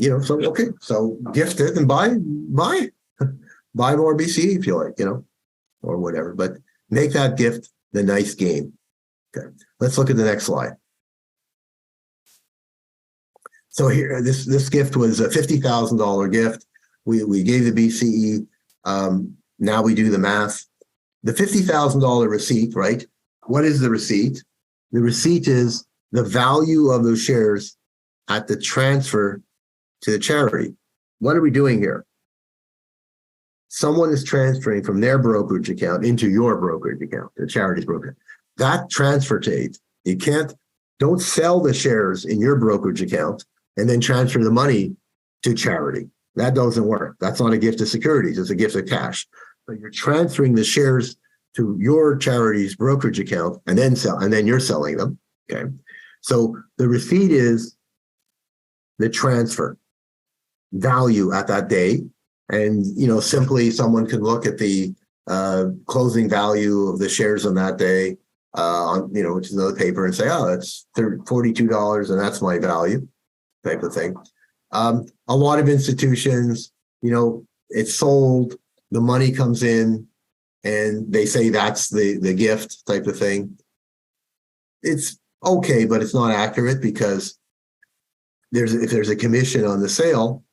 okay, so gift it and buy more BCE if you like, or whatever. But make that gift the nice game. Okay, let's look at the next slide. So here, this gift was a $50,000 gift. We gave the BCE. Now we do the math. The $50,000 receipt, right? What is the receipt? The receipt is the value of those shares at the transfer to the charity. What are we doing here? Someone is transferring from their brokerage account into your brokerage account, the charity's brokerage. That transfer date, don't sell the shares in your brokerage account and then transfer the money to charity. That doesn't work. That's not a gift of securities. It's a gift of cash. But you're transferring the shares to your charity's brokerage account and then you're selling them. Okay. So the receipt is the transfer value at that day. And, simply someone can look at the closing value of the shares on that day, which is another paper, and say, oh, that's $42 and that's my value, type of thing. A lot of institutions, it's sold, the money comes in, and they say that's the gift type of thing. It's okay, but it's not accurate because if there's a commission on the sale,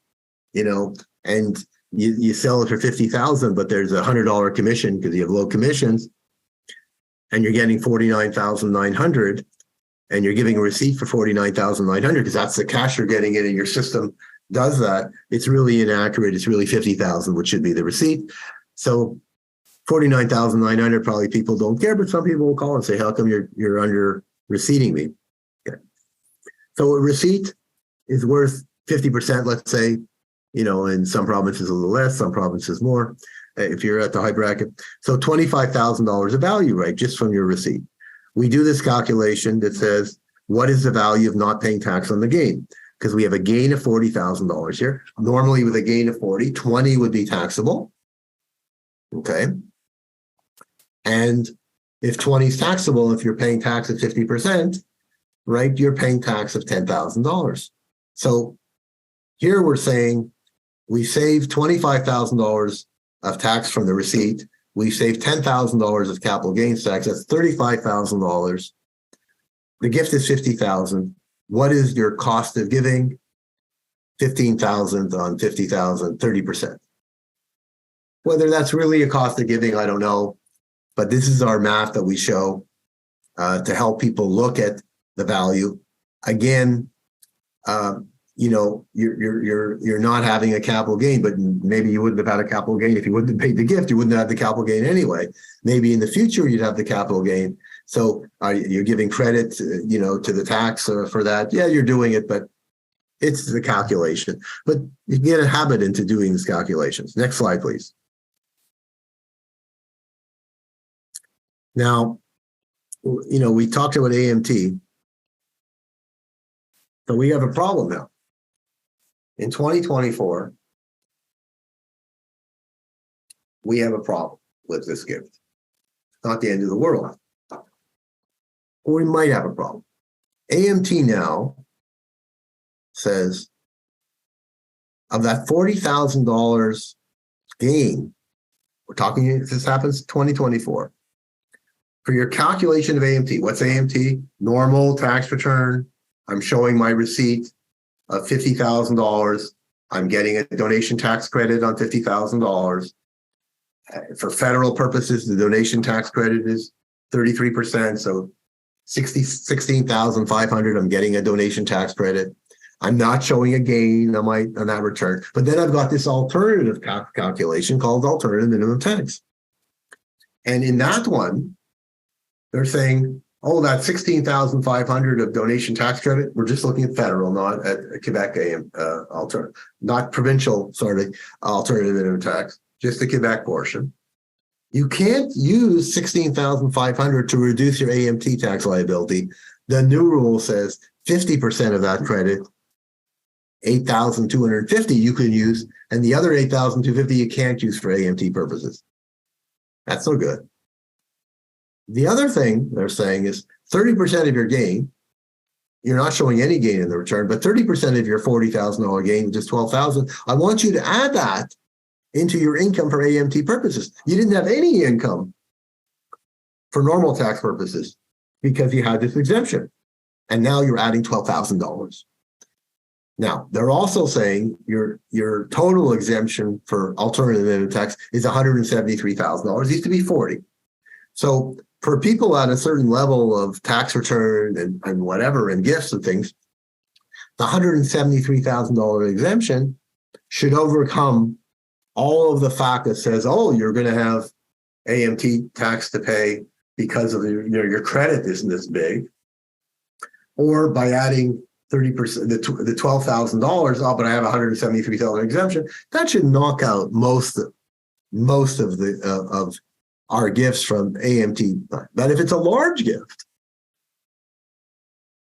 and you sell it for $50,000, but there's $100 commission because you have low commissions, and you're getting $49,900, and you're giving a receipt for $49,900 because that's the cash you're getting in, and your system does that. It's really inaccurate. It's really $50,000, which should be the receipt. So $49,900, probably people don't care, but some people will call and say, how come you're under receipting me? Okay. So a receipt is worth 50%, let's say, in some provinces a little less, some provinces more, if you're at the high bracket. So $25,000 of value, right, just from your receipt. We do this calculation that says, what is the value of not paying tax on the gain? Because we have a gain of $40,000 here. Normally with a gain of 40, 20 would be taxable. Okay. And if 20 is taxable, if you're paying tax at 50%, right, you're paying tax of $10,000. So here we're saying we save $25,000 of tax from the receipt. We save $10,000 of capital gains tax. That's $35,000. The gift is $50,000. What is your cost of giving? $15,000 on $50,000, 30%. Whether that's really a cost of giving, I don't know. But this is our math that we show to help people look at the value. Again, you're not having a capital gain, but maybe you wouldn't have had a capital gain if you wouldn't have paid the gift. You wouldn't have the capital gain anyway. Maybe in the future you'd have the capital gain. So you're giving credit, to the tax for that. Yeah, you're doing it, but it's the calculation. But you get a habit into doing these calculations. Next slide, please. Now, we talked about AMT. So we have a problem now. In 2024, we have a problem with this gift. It's not the end of the world. Or we might have a problem. AMT now says of that $40,000 gain, we're talking, this happens 2024. For your calculation of AMT, what's AMT? Normal tax return. I'm showing my receipt of $50,000. I'm getting a donation tax credit on $50,000. For federal purposes, the donation tax credit is 33%. So $16,500, I'm getting a donation tax credit. I'm not showing a gain on that return. But then I've got this alternative calculation called alternative minimum tax. And in that one, they're saying, oh, that 16,500 of donation tax credit, we're just looking at federal, not at Quebec not provincial, alternative minimum tax, just the Quebec portion. You can't use 16,500 to reduce your AMT tax liability. The new rule says 50% of that credit, 8,250 you can use, and the other 8,250 you can't use for AMT purposes. That's no good. The other thing they're saying is 30% of your gain, you're not showing any gain in the return, but 30% of your $40,000 gain, which is $12,000, I want you to add that into your income for AMT purposes. You didn't have any income for normal tax purposes because you had this exemption. And now you're adding $12,000. Now, they're also saying your total exemption for alternative minimum tax is $173,000. It used to be 40. So for people at a certain level of tax return and whatever, and gifts and things, the $173,000 exemption should overcome all of the fact that says, oh, you're going to have AMT tax to pay because of your credit isn't this big, or by adding 30%, the $12,000, oh, but I have $173,000 exemption. That should knock out most of our gifts from AMT. But if it's a large gift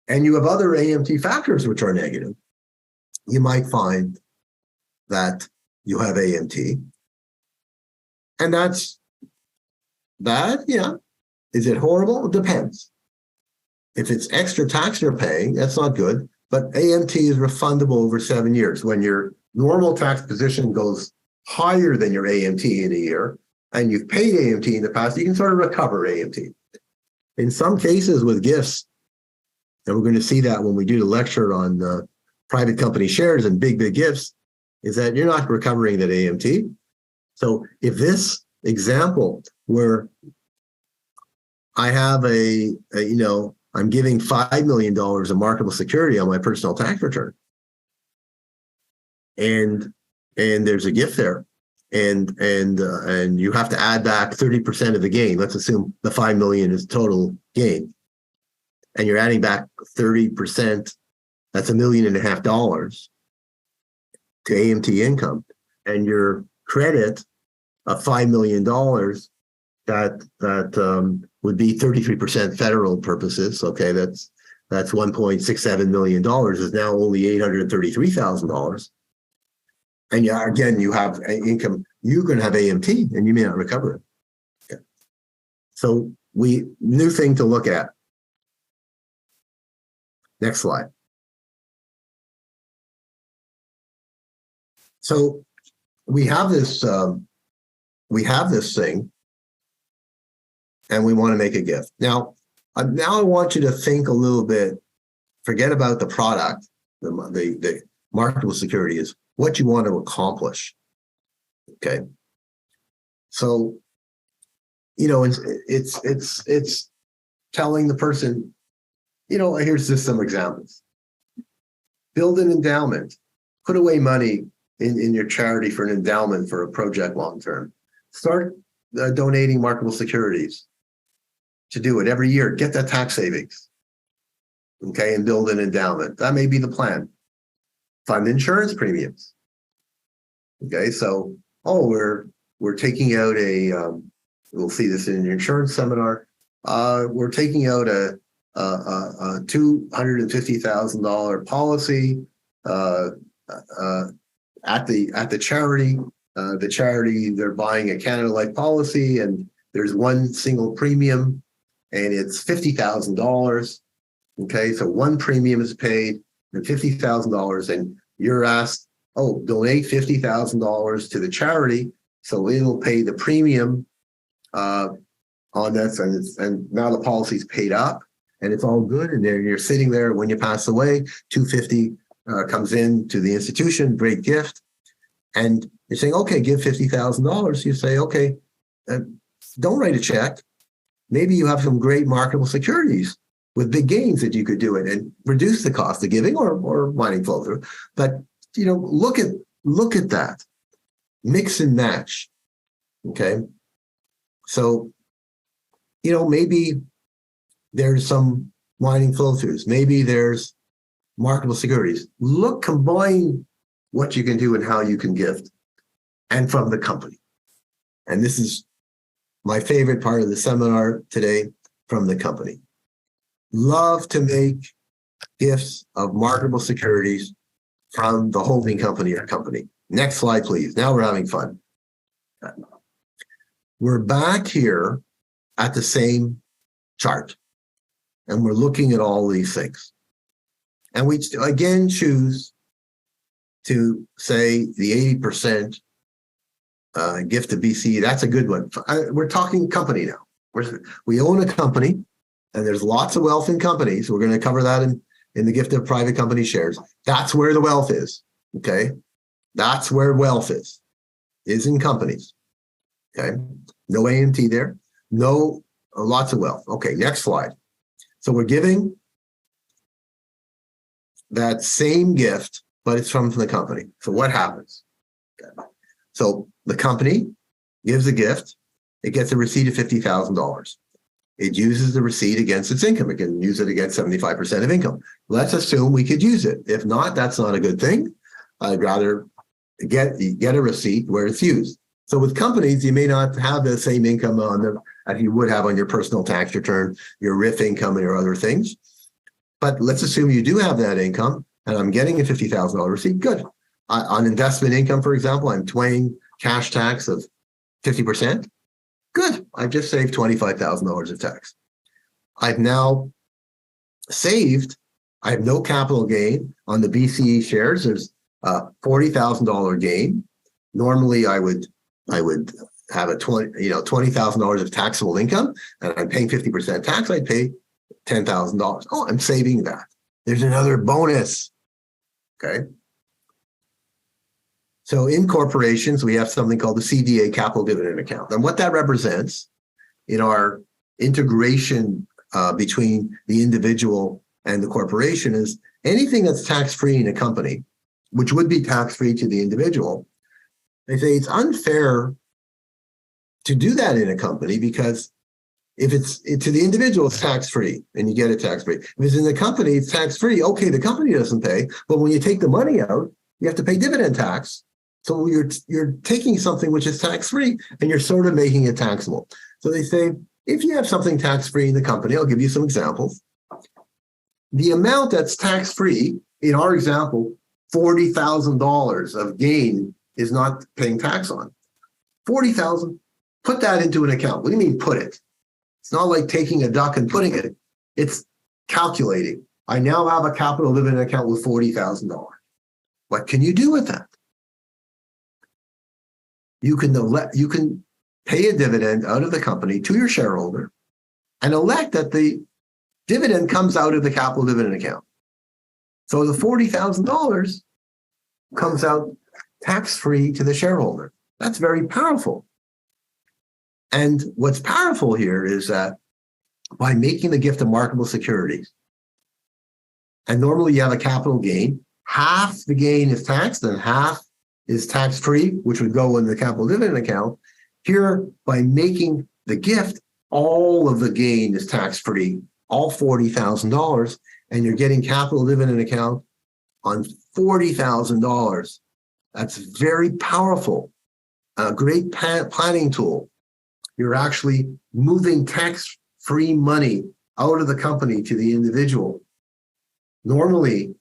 and you have other AMT factors which are negative, you might find that you have AMT. And that's bad, yeah. Is it horrible? It depends. If it's extra tax you're paying, that's not good. But AMT is refundable over 7 years. When your normal tax position goes higher than your AMT in a year, and you've paid AMT in the past, you can sort of recover AMT. In some cases with gifts, and we're going to see that when we do the lecture on private company shares and big gifts, is that you're not recovering that AMT. So if this example where I have I'm giving $5 million of marketable security on my personal tax return, and there's a gift there, and you have to add back 30% of the gain. Let's assume the $5 million is total gain, and you're adding back 30%. That's $1.5 million to AMT income, and your credit of $5 million that would be 33% federal purposes. Okay, that's $1.67 million is now only $833,000. And yeah, again, you have income. You're going to have AMT, and you may not recover it. Okay. So new thing to look at. Next slide. So we have this thing, and we want to make a gift. Now I want you to think a little bit. Forget about the product. The marketable security is what you want to accomplish. Okay. So, it's telling the person, here's just some examples. Build an endowment. Put away money in your charity for an endowment for a project long term. Start donating marketable securities to do it every year. Get that tax savings. Okay, and build an endowment. That may be the plan. Fund insurance premiums. Okay, so we're taking out we'll see this in your insurance seminar. We're taking out a $250,000 policy at the charity. The charity, they're buying a Canada Life policy, and there's one single premium, and it's $50,000. Okay, so one premium is paid and $50,000, and you're asked, donate $50,000 to the charity, so it'll pay the premium on this, and now the policy's paid up, and it's all good, and then you're sitting there. When you pass away, $250 comes in to the institution, great gift, and you're saying, okay, give $50,000. You say, okay, don't write a check. Maybe you have some great marketable securities with big gains that you could do it and reduce the cost of giving or mining flow through. But look at that. Mix and match. Okay. So, maybe there's some mining flow throughs. Maybe there's marketable securities. Combine what you can do and how you can gift, and from the company. And this is my favorite part of the seminar today, from the company. Love to make gifts of marketable securities from the holding company or company. Next slide, please. Now we're having fun. We're back here at the same chart, and we're looking at all these things. And we again choose to say the 80% gift to BC. That's a good one. We're talking company now. We own a company, and there's lots of wealth in companies. We're going to cover that in the gift of private company shares. That's where the wealth is. Okay. That's where wealth is in companies. Okay. No AMT there. No, lots of wealth. Okay. Next slide. So we're giving that same gift, but it's from the company. So what happens? Okay. So the company gives a gift. It gets a receipt of $50,000. It uses the receipt against its income. It can use it against 75% of income. Let's assume we could use it. If not, that's not a good thing. I'd rather get a receipt where it's used. So with companies, you may not have the same income on them as you would have on your personal tax return, your RIF income, and your other things. But let's assume you do have that income, and I'm getting a $50,000 receipt. Good. On investment income, for example, I'm paying cash tax of 50%. Good. I've just saved $25,000 of tax. I've now saved. I have no capital gain on the BCE shares. There's a $40,000 gain. Normally, I would have a $20,000 of taxable income, and I'm paying 50% tax. I'd pay $10,000. Oh, I'm saving that. There's another bonus. Okay. So in corporations, we have something called the CDA capital dividend account. And what that represents in our integration between the individual and the corporation is anything that's tax-free in a company, which would be tax-free to the individual. They say it's unfair to do that in a company because if it's to the individual, it's tax-free and you get it tax-free. If it's in the company, it's tax-free. Okay, the company doesn't pay, but when you take the money out, you have to pay dividend tax. So you're taking something which is tax-free and you're sort of making it taxable. So they say, if you have something tax-free in the company, I'll give you some examples. The amount that's tax-free, in our example, $40,000 of gain is not paying tax on. $40,000, put that into an account. What do you mean put it? It's not like taking a duck and putting it. It's calculating. I now have a capital dividend account with $40,000. What can you do with that? You can pay a dividend out of the company to your shareholder and elect that the dividend comes out of the capital dividend account. So the $40,000 comes out tax-free to the shareholder. That's very powerful. And what's powerful here is that by making the gift of marketable securities, and normally you have a capital gain, half the gain is taxed and half is tax-free, which would go in the capital dividend account. Here, by making the gift, all of the gain is tax-free, all $40,000, and you're getting capital dividend account on $40,000. That's very powerful, a great planning tool. You're actually moving tax-free money out of the company to the individual. Normally,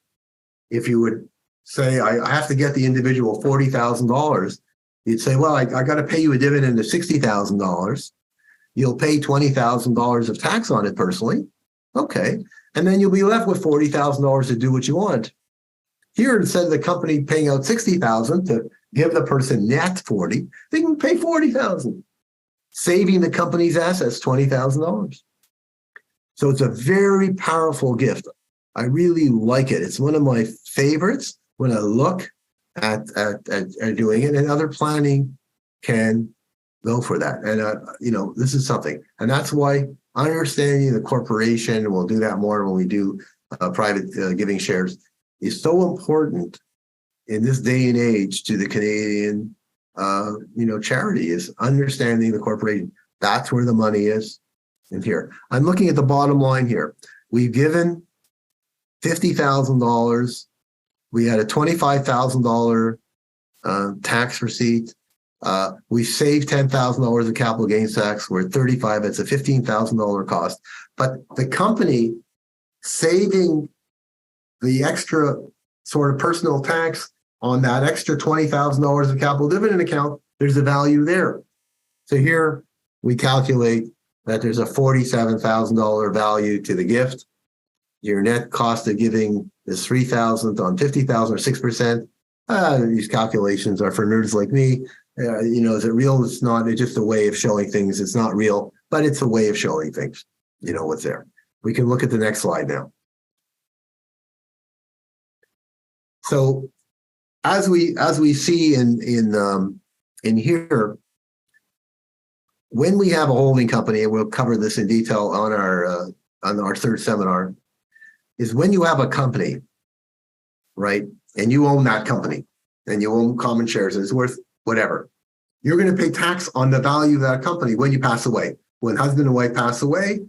if you would say, I have to get the individual $40,000, you'd say, well, I got to pay you a dividend of $60,000. You'll pay $20,000 of tax on it personally. Okay. And then you'll be left with $40,000 to do what you want. Here, instead of the company paying out $60,000 to give the person net 40, they can pay $40,000, saving the company's assets $20,000. So it's a very powerful gift. I really like it. It's one of my favorites when I look at doing it, and other planning can go for that. And, this is something. And that's why understanding the corporation, and we'll do that more when we do private giving shares, is so important in this day and age to the Canadian, charity, is understanding the corporation. That's where the money is. And here, I'm looking at the bottom line here. We've given $50,000. We had a $25,000 tax receipt. We saved $10,000 of capital gains tax. We're at 35. It's a $15,000 cost. But the company saving the extra sort of personal tax on that extra $20,000 of capital dividend account, there's a value there. So here we calculate that there's a $47,000 value to the gift. Your net cost of giving is $3,000 on $50,000 or 6%. These calculations are for nerds like me. Is it real? It's not. It's just a way of showing things. It's not real, but it's a way of showing things. You know what's there. We can look at the next slide now. So, as we see in here, when we have a holding company, and we'll cover this in detail on our third seminar, is when you have a company, right, and you own that company, and you own common shares, and it's worth whatever, you're going to pay tax on the value of that company when you pass away. When husband and wife pass away,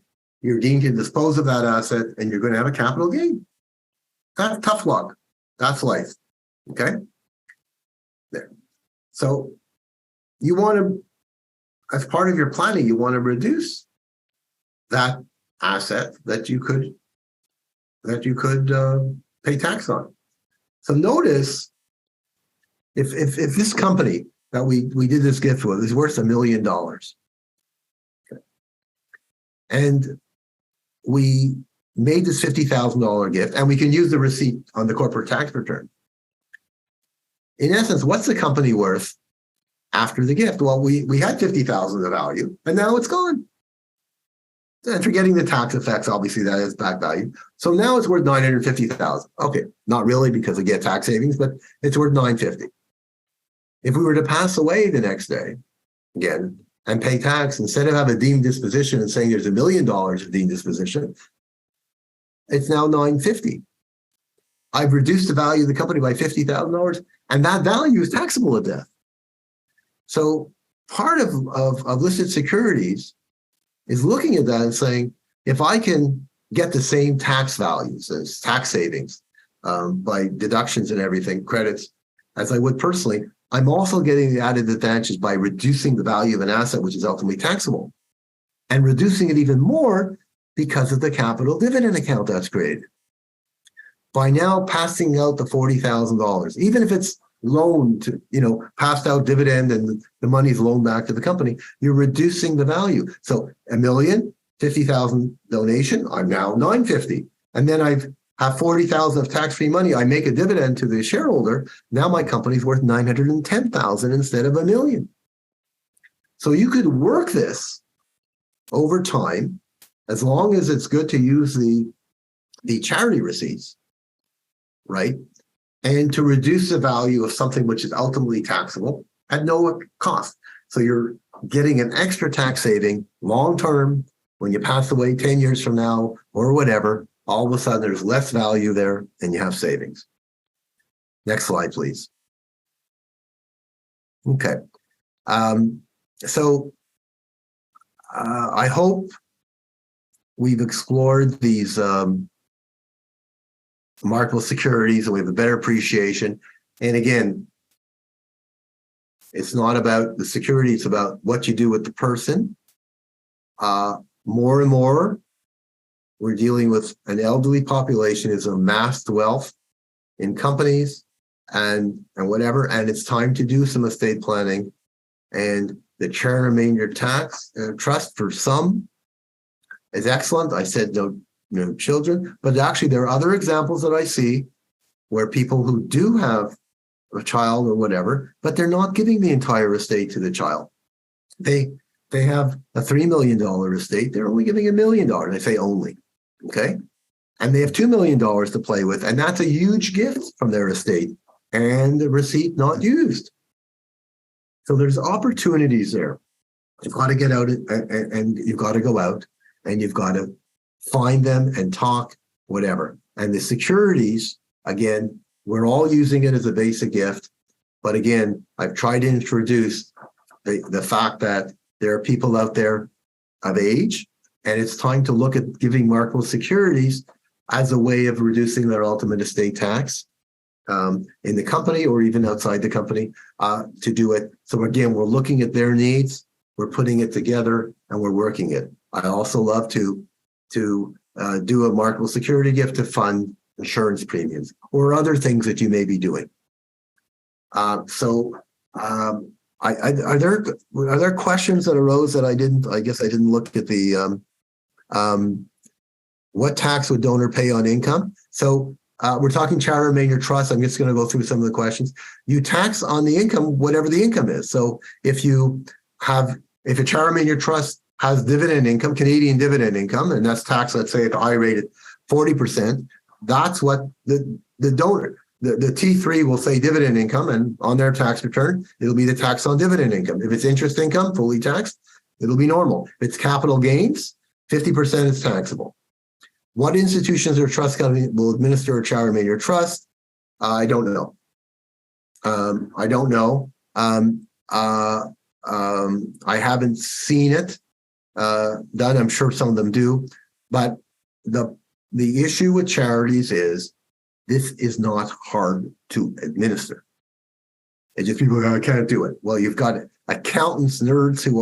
you're deemed to dispose of that asset, and you're going to have a capital gain. That's tough luck. That's life. Okay? There. So you want to, as part of your planning, you want to reduce that asset that you could pay tax on. So notice if this company that we did this gift with is worth $1 million, okay, and we made this $50,000 gift, and we can use the receipt on the corporate tax return. In essence, what's the company worth after the gift? Well, we had $50,000 of value, and now it's gone. And forgetting the tax effects, obviously that is back value. So now it's worth $950,000. Okay, not really because we get tax savings, but it's worth $950,000. If we were to pass away the next day, again, and pay tax, instead of have a deemed disposition and saying there's $1 million of deemed disposition, it's now $950,000. I've reduced the value of the company by $50,000, and that value is taxable at death. So part of listed securities is looking at that and saying, if I can get the same tax values as tax savings by deductions and everything, credits, as I would personally, I'm also getting the added advantages by reducing the value of an asset, which is ultimately taxable, and reducing it even more because of the capital dividend account that's created. By now passing out the $40,000, even if it's loaned to, passed out dividend and the money's loaned back to the company, you're reducing the value. So $1 million, 50,000 donation, I'm now $950,000. And then I have 40,000 of tax-free money. I make a dividend to the shareholder. Now my company's worth 910,000 instead of $1 million. So you could work this over time, as long as it's good to use the charity receipts, right? And to reduce the value of something which is ultimately taxable at no cost. So you're getting an extra tax saving long-term. When you pass away 10 years from now or whatever, all of a sudden there's less value there and you have savings. Next slide, please. Okay. So I hope we've explored these marketable securities and we have a better appreciation. And again, it's not about the security, it's about what you do with the person. More and more, we're dealing with an elderly population who's amassed wealth in companies and whatever, and it's time to do some estate planning. And the Chair Remainder Tax Trust for some is excellent. I said no children, but actually there are other examples that I see where people who do have a child or whatever, but they're not giving the entire estate to the child. They have a $3 million estate. They're only giving $1 million. They say only, okay? And they have $2 million to play with, and that's a huge gift from their estate and the receipt not used. So there's opportunities there. You've got to get out and you've got to go out and you've got to find them and talk, whatever. And the securities, again, we're all using it as a basic gift. But again, I've tried to introduce the fact that there are people out there of age, and it's time to look at giving marketable securities as a way of reducing their ultimate estate tax in the company or even outside the company to do it. So again, we're looking at their needs, we're putting it together, and we're working it. I also love to do a marketable security gift to fund insurance premiums or other things that you may be doing. Are there questions that arose that I guess I didn't look at the what tax would donor pay on income? So we're talking charter remainder trust. I'm just going to go through some of the questions. You tax on the income, whatever the income is. So if a charter remainder trust has dividend income, Canadian dividend income, and that's taxed, let's say at the high rate at 40%, that's what the donor, the T3 will say dividend income, and on their tax return, it'll be the tax on dividend income. If it's interest income, fully taxed, it'll be normal. If it's capital gains, 50% is taxable. What institutions or trust company will administer a charter remainder trust? I don't know. I don't know. I haven't seen it done. I'm sure some of them do, but the issue with charities is this is not hard to administer. It's just people go, I can't do it. Well, you've got accountants, nerds who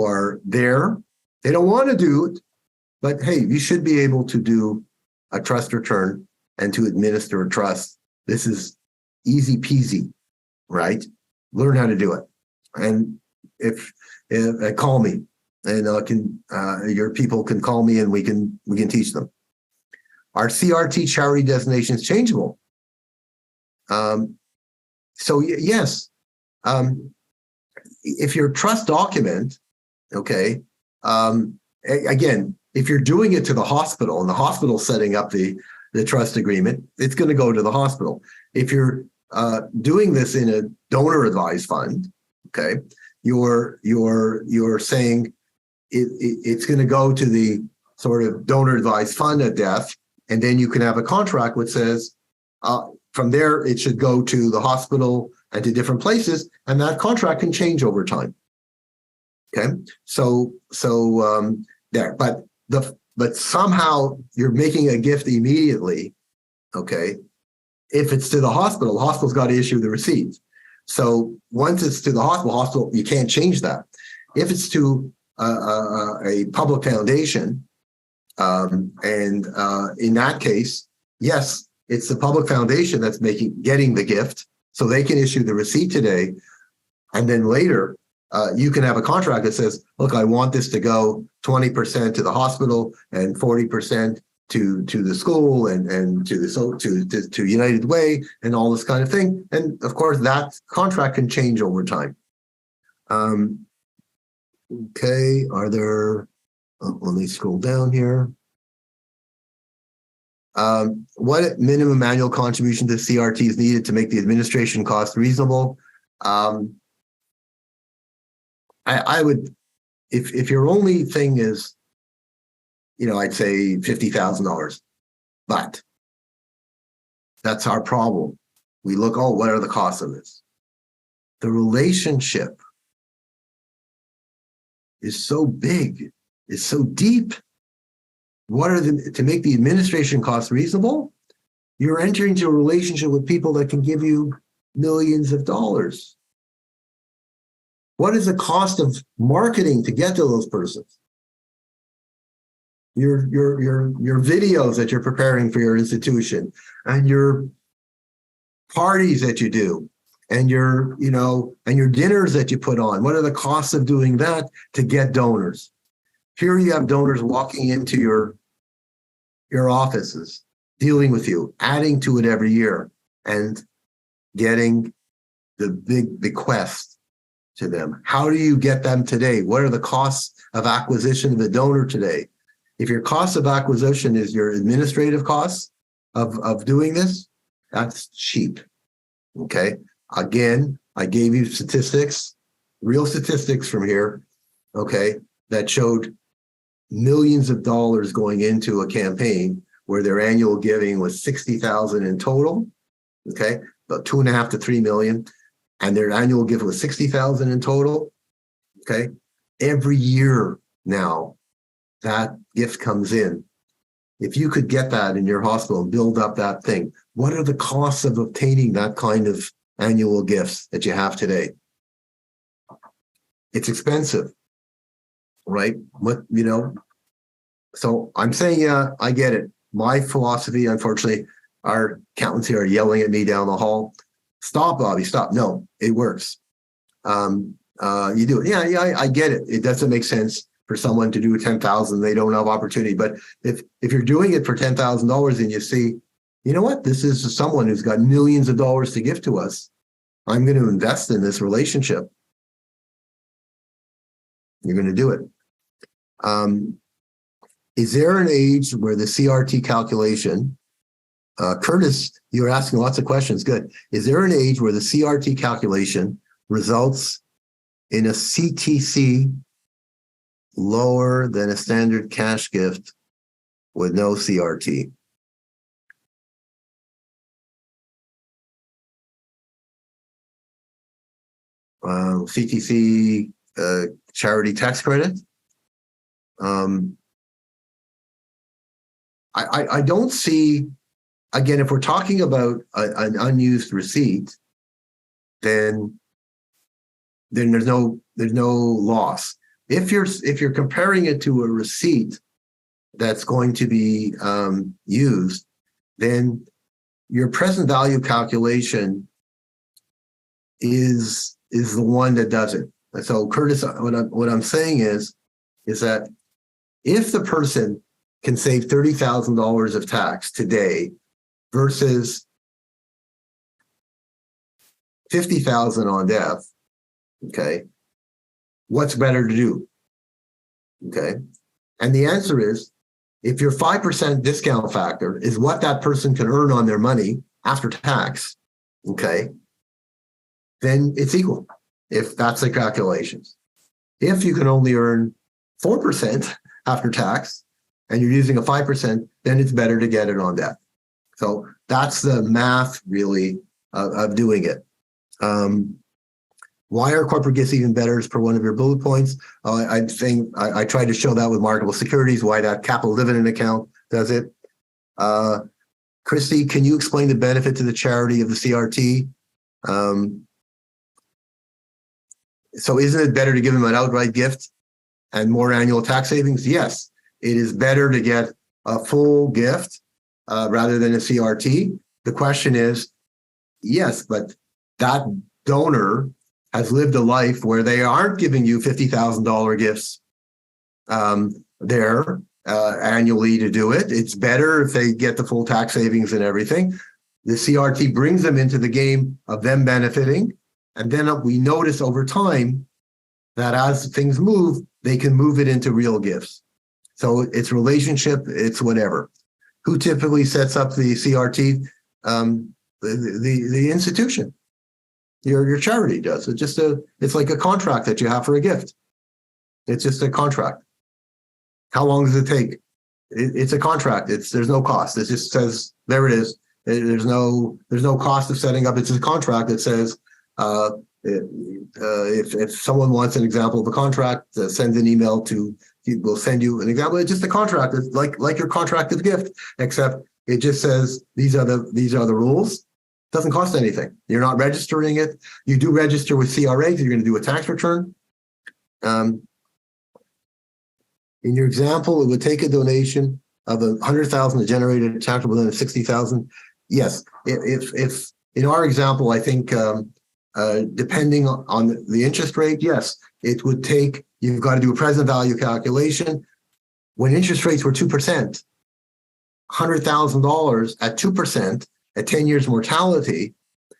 are there. They don't want to do it, but hey, you should be able to do a trust return and to administer a trust. This is easy peasy, right? Learn how to do it. And if call me, and your people can call me, and we can teach them. Are CRT charity designations changeable? So yes, if your trust document, okay, again, if you're doing it to the hospital and the hospital setting up the trust agreement, it's going to go to the hospital. If you're doing this in a donor advised fund, okay, you're saying it's going to go to the sort of donor advised fund at death, and then you can have a contract which says from there it should go to the hospital and to different places, and that contract can change over time. Okay, so there, but somehow you're making a gift immediately. Okay, if it's to the hospital's got to issue the receipts. So once it's to the hospital, you can't change that. If it's to a public foundation, and in that case, yes, it's the public foundation that's getting the gift, so they can issue the receipt today, and then later you can have a contract that says, look, I want this to go 20% to the hospital and 40% to the school and to United Way and all this kind of thing. And of course, that contract can change over time. Okay, are there? Let me scroll down here. What minimum annual contribution to CRT is needed to make the administration cost reasonable? I would, if your only thing is, I'd say $50,000, but that's our problem. We look, what are the costs of this? The relationship is so big, is so deep. What are to make the administration costs reasonable? You're entering into a relationship with people that can give you millions of dollars. What is the cost of marketing to get to those persons? Your videos that you're preparing for your institution, and your parties that you do, and your dinners that you put on. What are the costs of doing that to get donors? Here you have donors walking into your offices, dealing with you, adding to it every year, and getting the big bequest to them. How do you get them today? What are the costs of acquisition of a donor today? If your cost of acquisition is your administrative costs of doing this, that's cheap. Okay. Again, I gave you statistics, real statistics from here, okay, that showed millions of dollars going into a campaign where their annual giving was 60,000 in total, okay, about 2.5 to 3 million, and their annual gift was 60,000 in total, okay. Every year now, that gift comes in. If you could get that in your hospital and build up that thing, what are the costs of obtaining that kind of annual gifts that you have today? It's expensive, right? So I'm saying, yeah, I get it. My philosophy, unfortunately, our accountants here are yelling at me down the hall. Stop, Bobby, stop. No, it works. You do it. Yeah, I get it. It doesn't make sense for someone to do 10,000. They don't have opportunity. But if you're doing it for $10,000 and you see, you know what, this is someone who's got millions of dollars to give to us, I'm going to invest in this relationship. You're going to do it. Is there an age where the CRT calculation, Curtis, you're asking lots of questions. Good. Is there an age where the CRT calculation results in a CTC lower than a standard cash gift with no CRT? CTC charity tax credit. I don't see, again, if we're talking about an unused receipt, then there's no loss. If you're comparing it to a receipt that's going to be used, then your present value calculation is the one that does it. And so, Curtis, what I'm saying is that if the person can save $30,000 of tax today versus $50,000 on death, okay, what's better to do? Okay, and the answer is, if your 5% discount factor is what that person can earn on their money after tax, okay, then it's equal, if that's the calculations. If you can only earn 4% after tax and you're using a 5%, then it's better to get it on death. So that's the math, really, of doing it. Why are corporate gifts even better, is per one of your bullet points. I think I tried to show that with marketable securities, why that capital dividend account does it. Christy, can you explain the benefit to the charity of the CRT? So isn't it better to give them an outright gift and more annual tax savings? Yes, it is better to get a full gift rather than a CRT. The question is, yes, but that donor has lived a life where they aren't giving you $50,000 gifts there annually to do it. It's better if they get the full tax savings and everything. The CRT brings them into the game of them benefiting. And then we notice over time that as things move, they can move it into real gifts. So it's relationship, it's whatever. Who typically sets up the CRT? The institution. Your charity does. It's like a contract that you have for a gift. It's just a contract. How long does it take? It's a contract. There's no cost. It just says, there it is. There's no cost of setting up. It's a contract that says, if someone wants an example of a contract, send an email to, we'll send you an example. It's just a contract. It's like your contracted gift, except it just says these are the rules. Doesn't cost anything. You're not registering it. You do register with CRA. You're going to do a tax return. In your example, it would take a donation of 100,000 to generate a taxable within 60,000. Yes, if in our example, I think depending on the interest rate, yes, it would take. You've got to do a present value calculation. When interest rates were 2%, $100,000 at 2%. At 10 years mortality,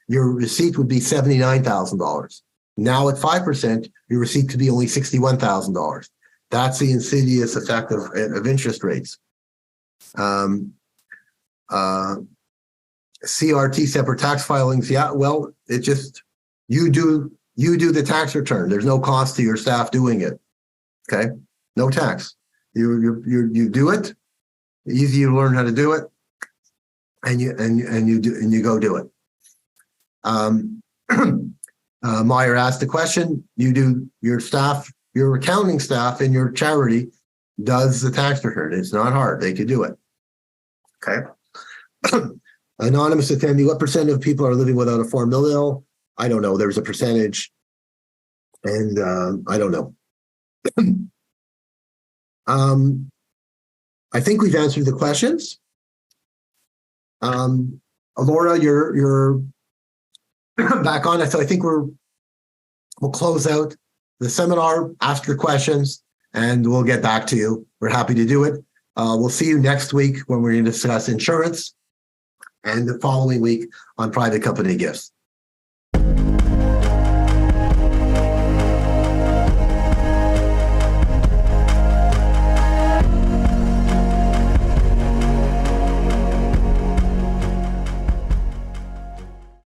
your receipt would be $79,000. Now at 5%, your receipt could be only $61,000. That's the insidious effect of interest rates. CRT, separate tax filings. Yeah, well, it just, you do the tax return. There's no cost to your staff doing it. Okay, no tax. You do it. Easy to learn how to do it, and you go do it. Meyer asked the question. You do your staff, your accounting staff in your charity does the tax return. It's not hard. They could do it. Okay. Anonymous attendee, what percent of people are living without a formula? I don't know. There's a percentage, and I don't know. I think we've answered the questions. Laura, you're back on. So I think we'll close out the seminar, ask your questions, and we'll get back to you. We're happy to do it. We'll see you next week when we're going to discuss insurance, and the following week on private company gifts.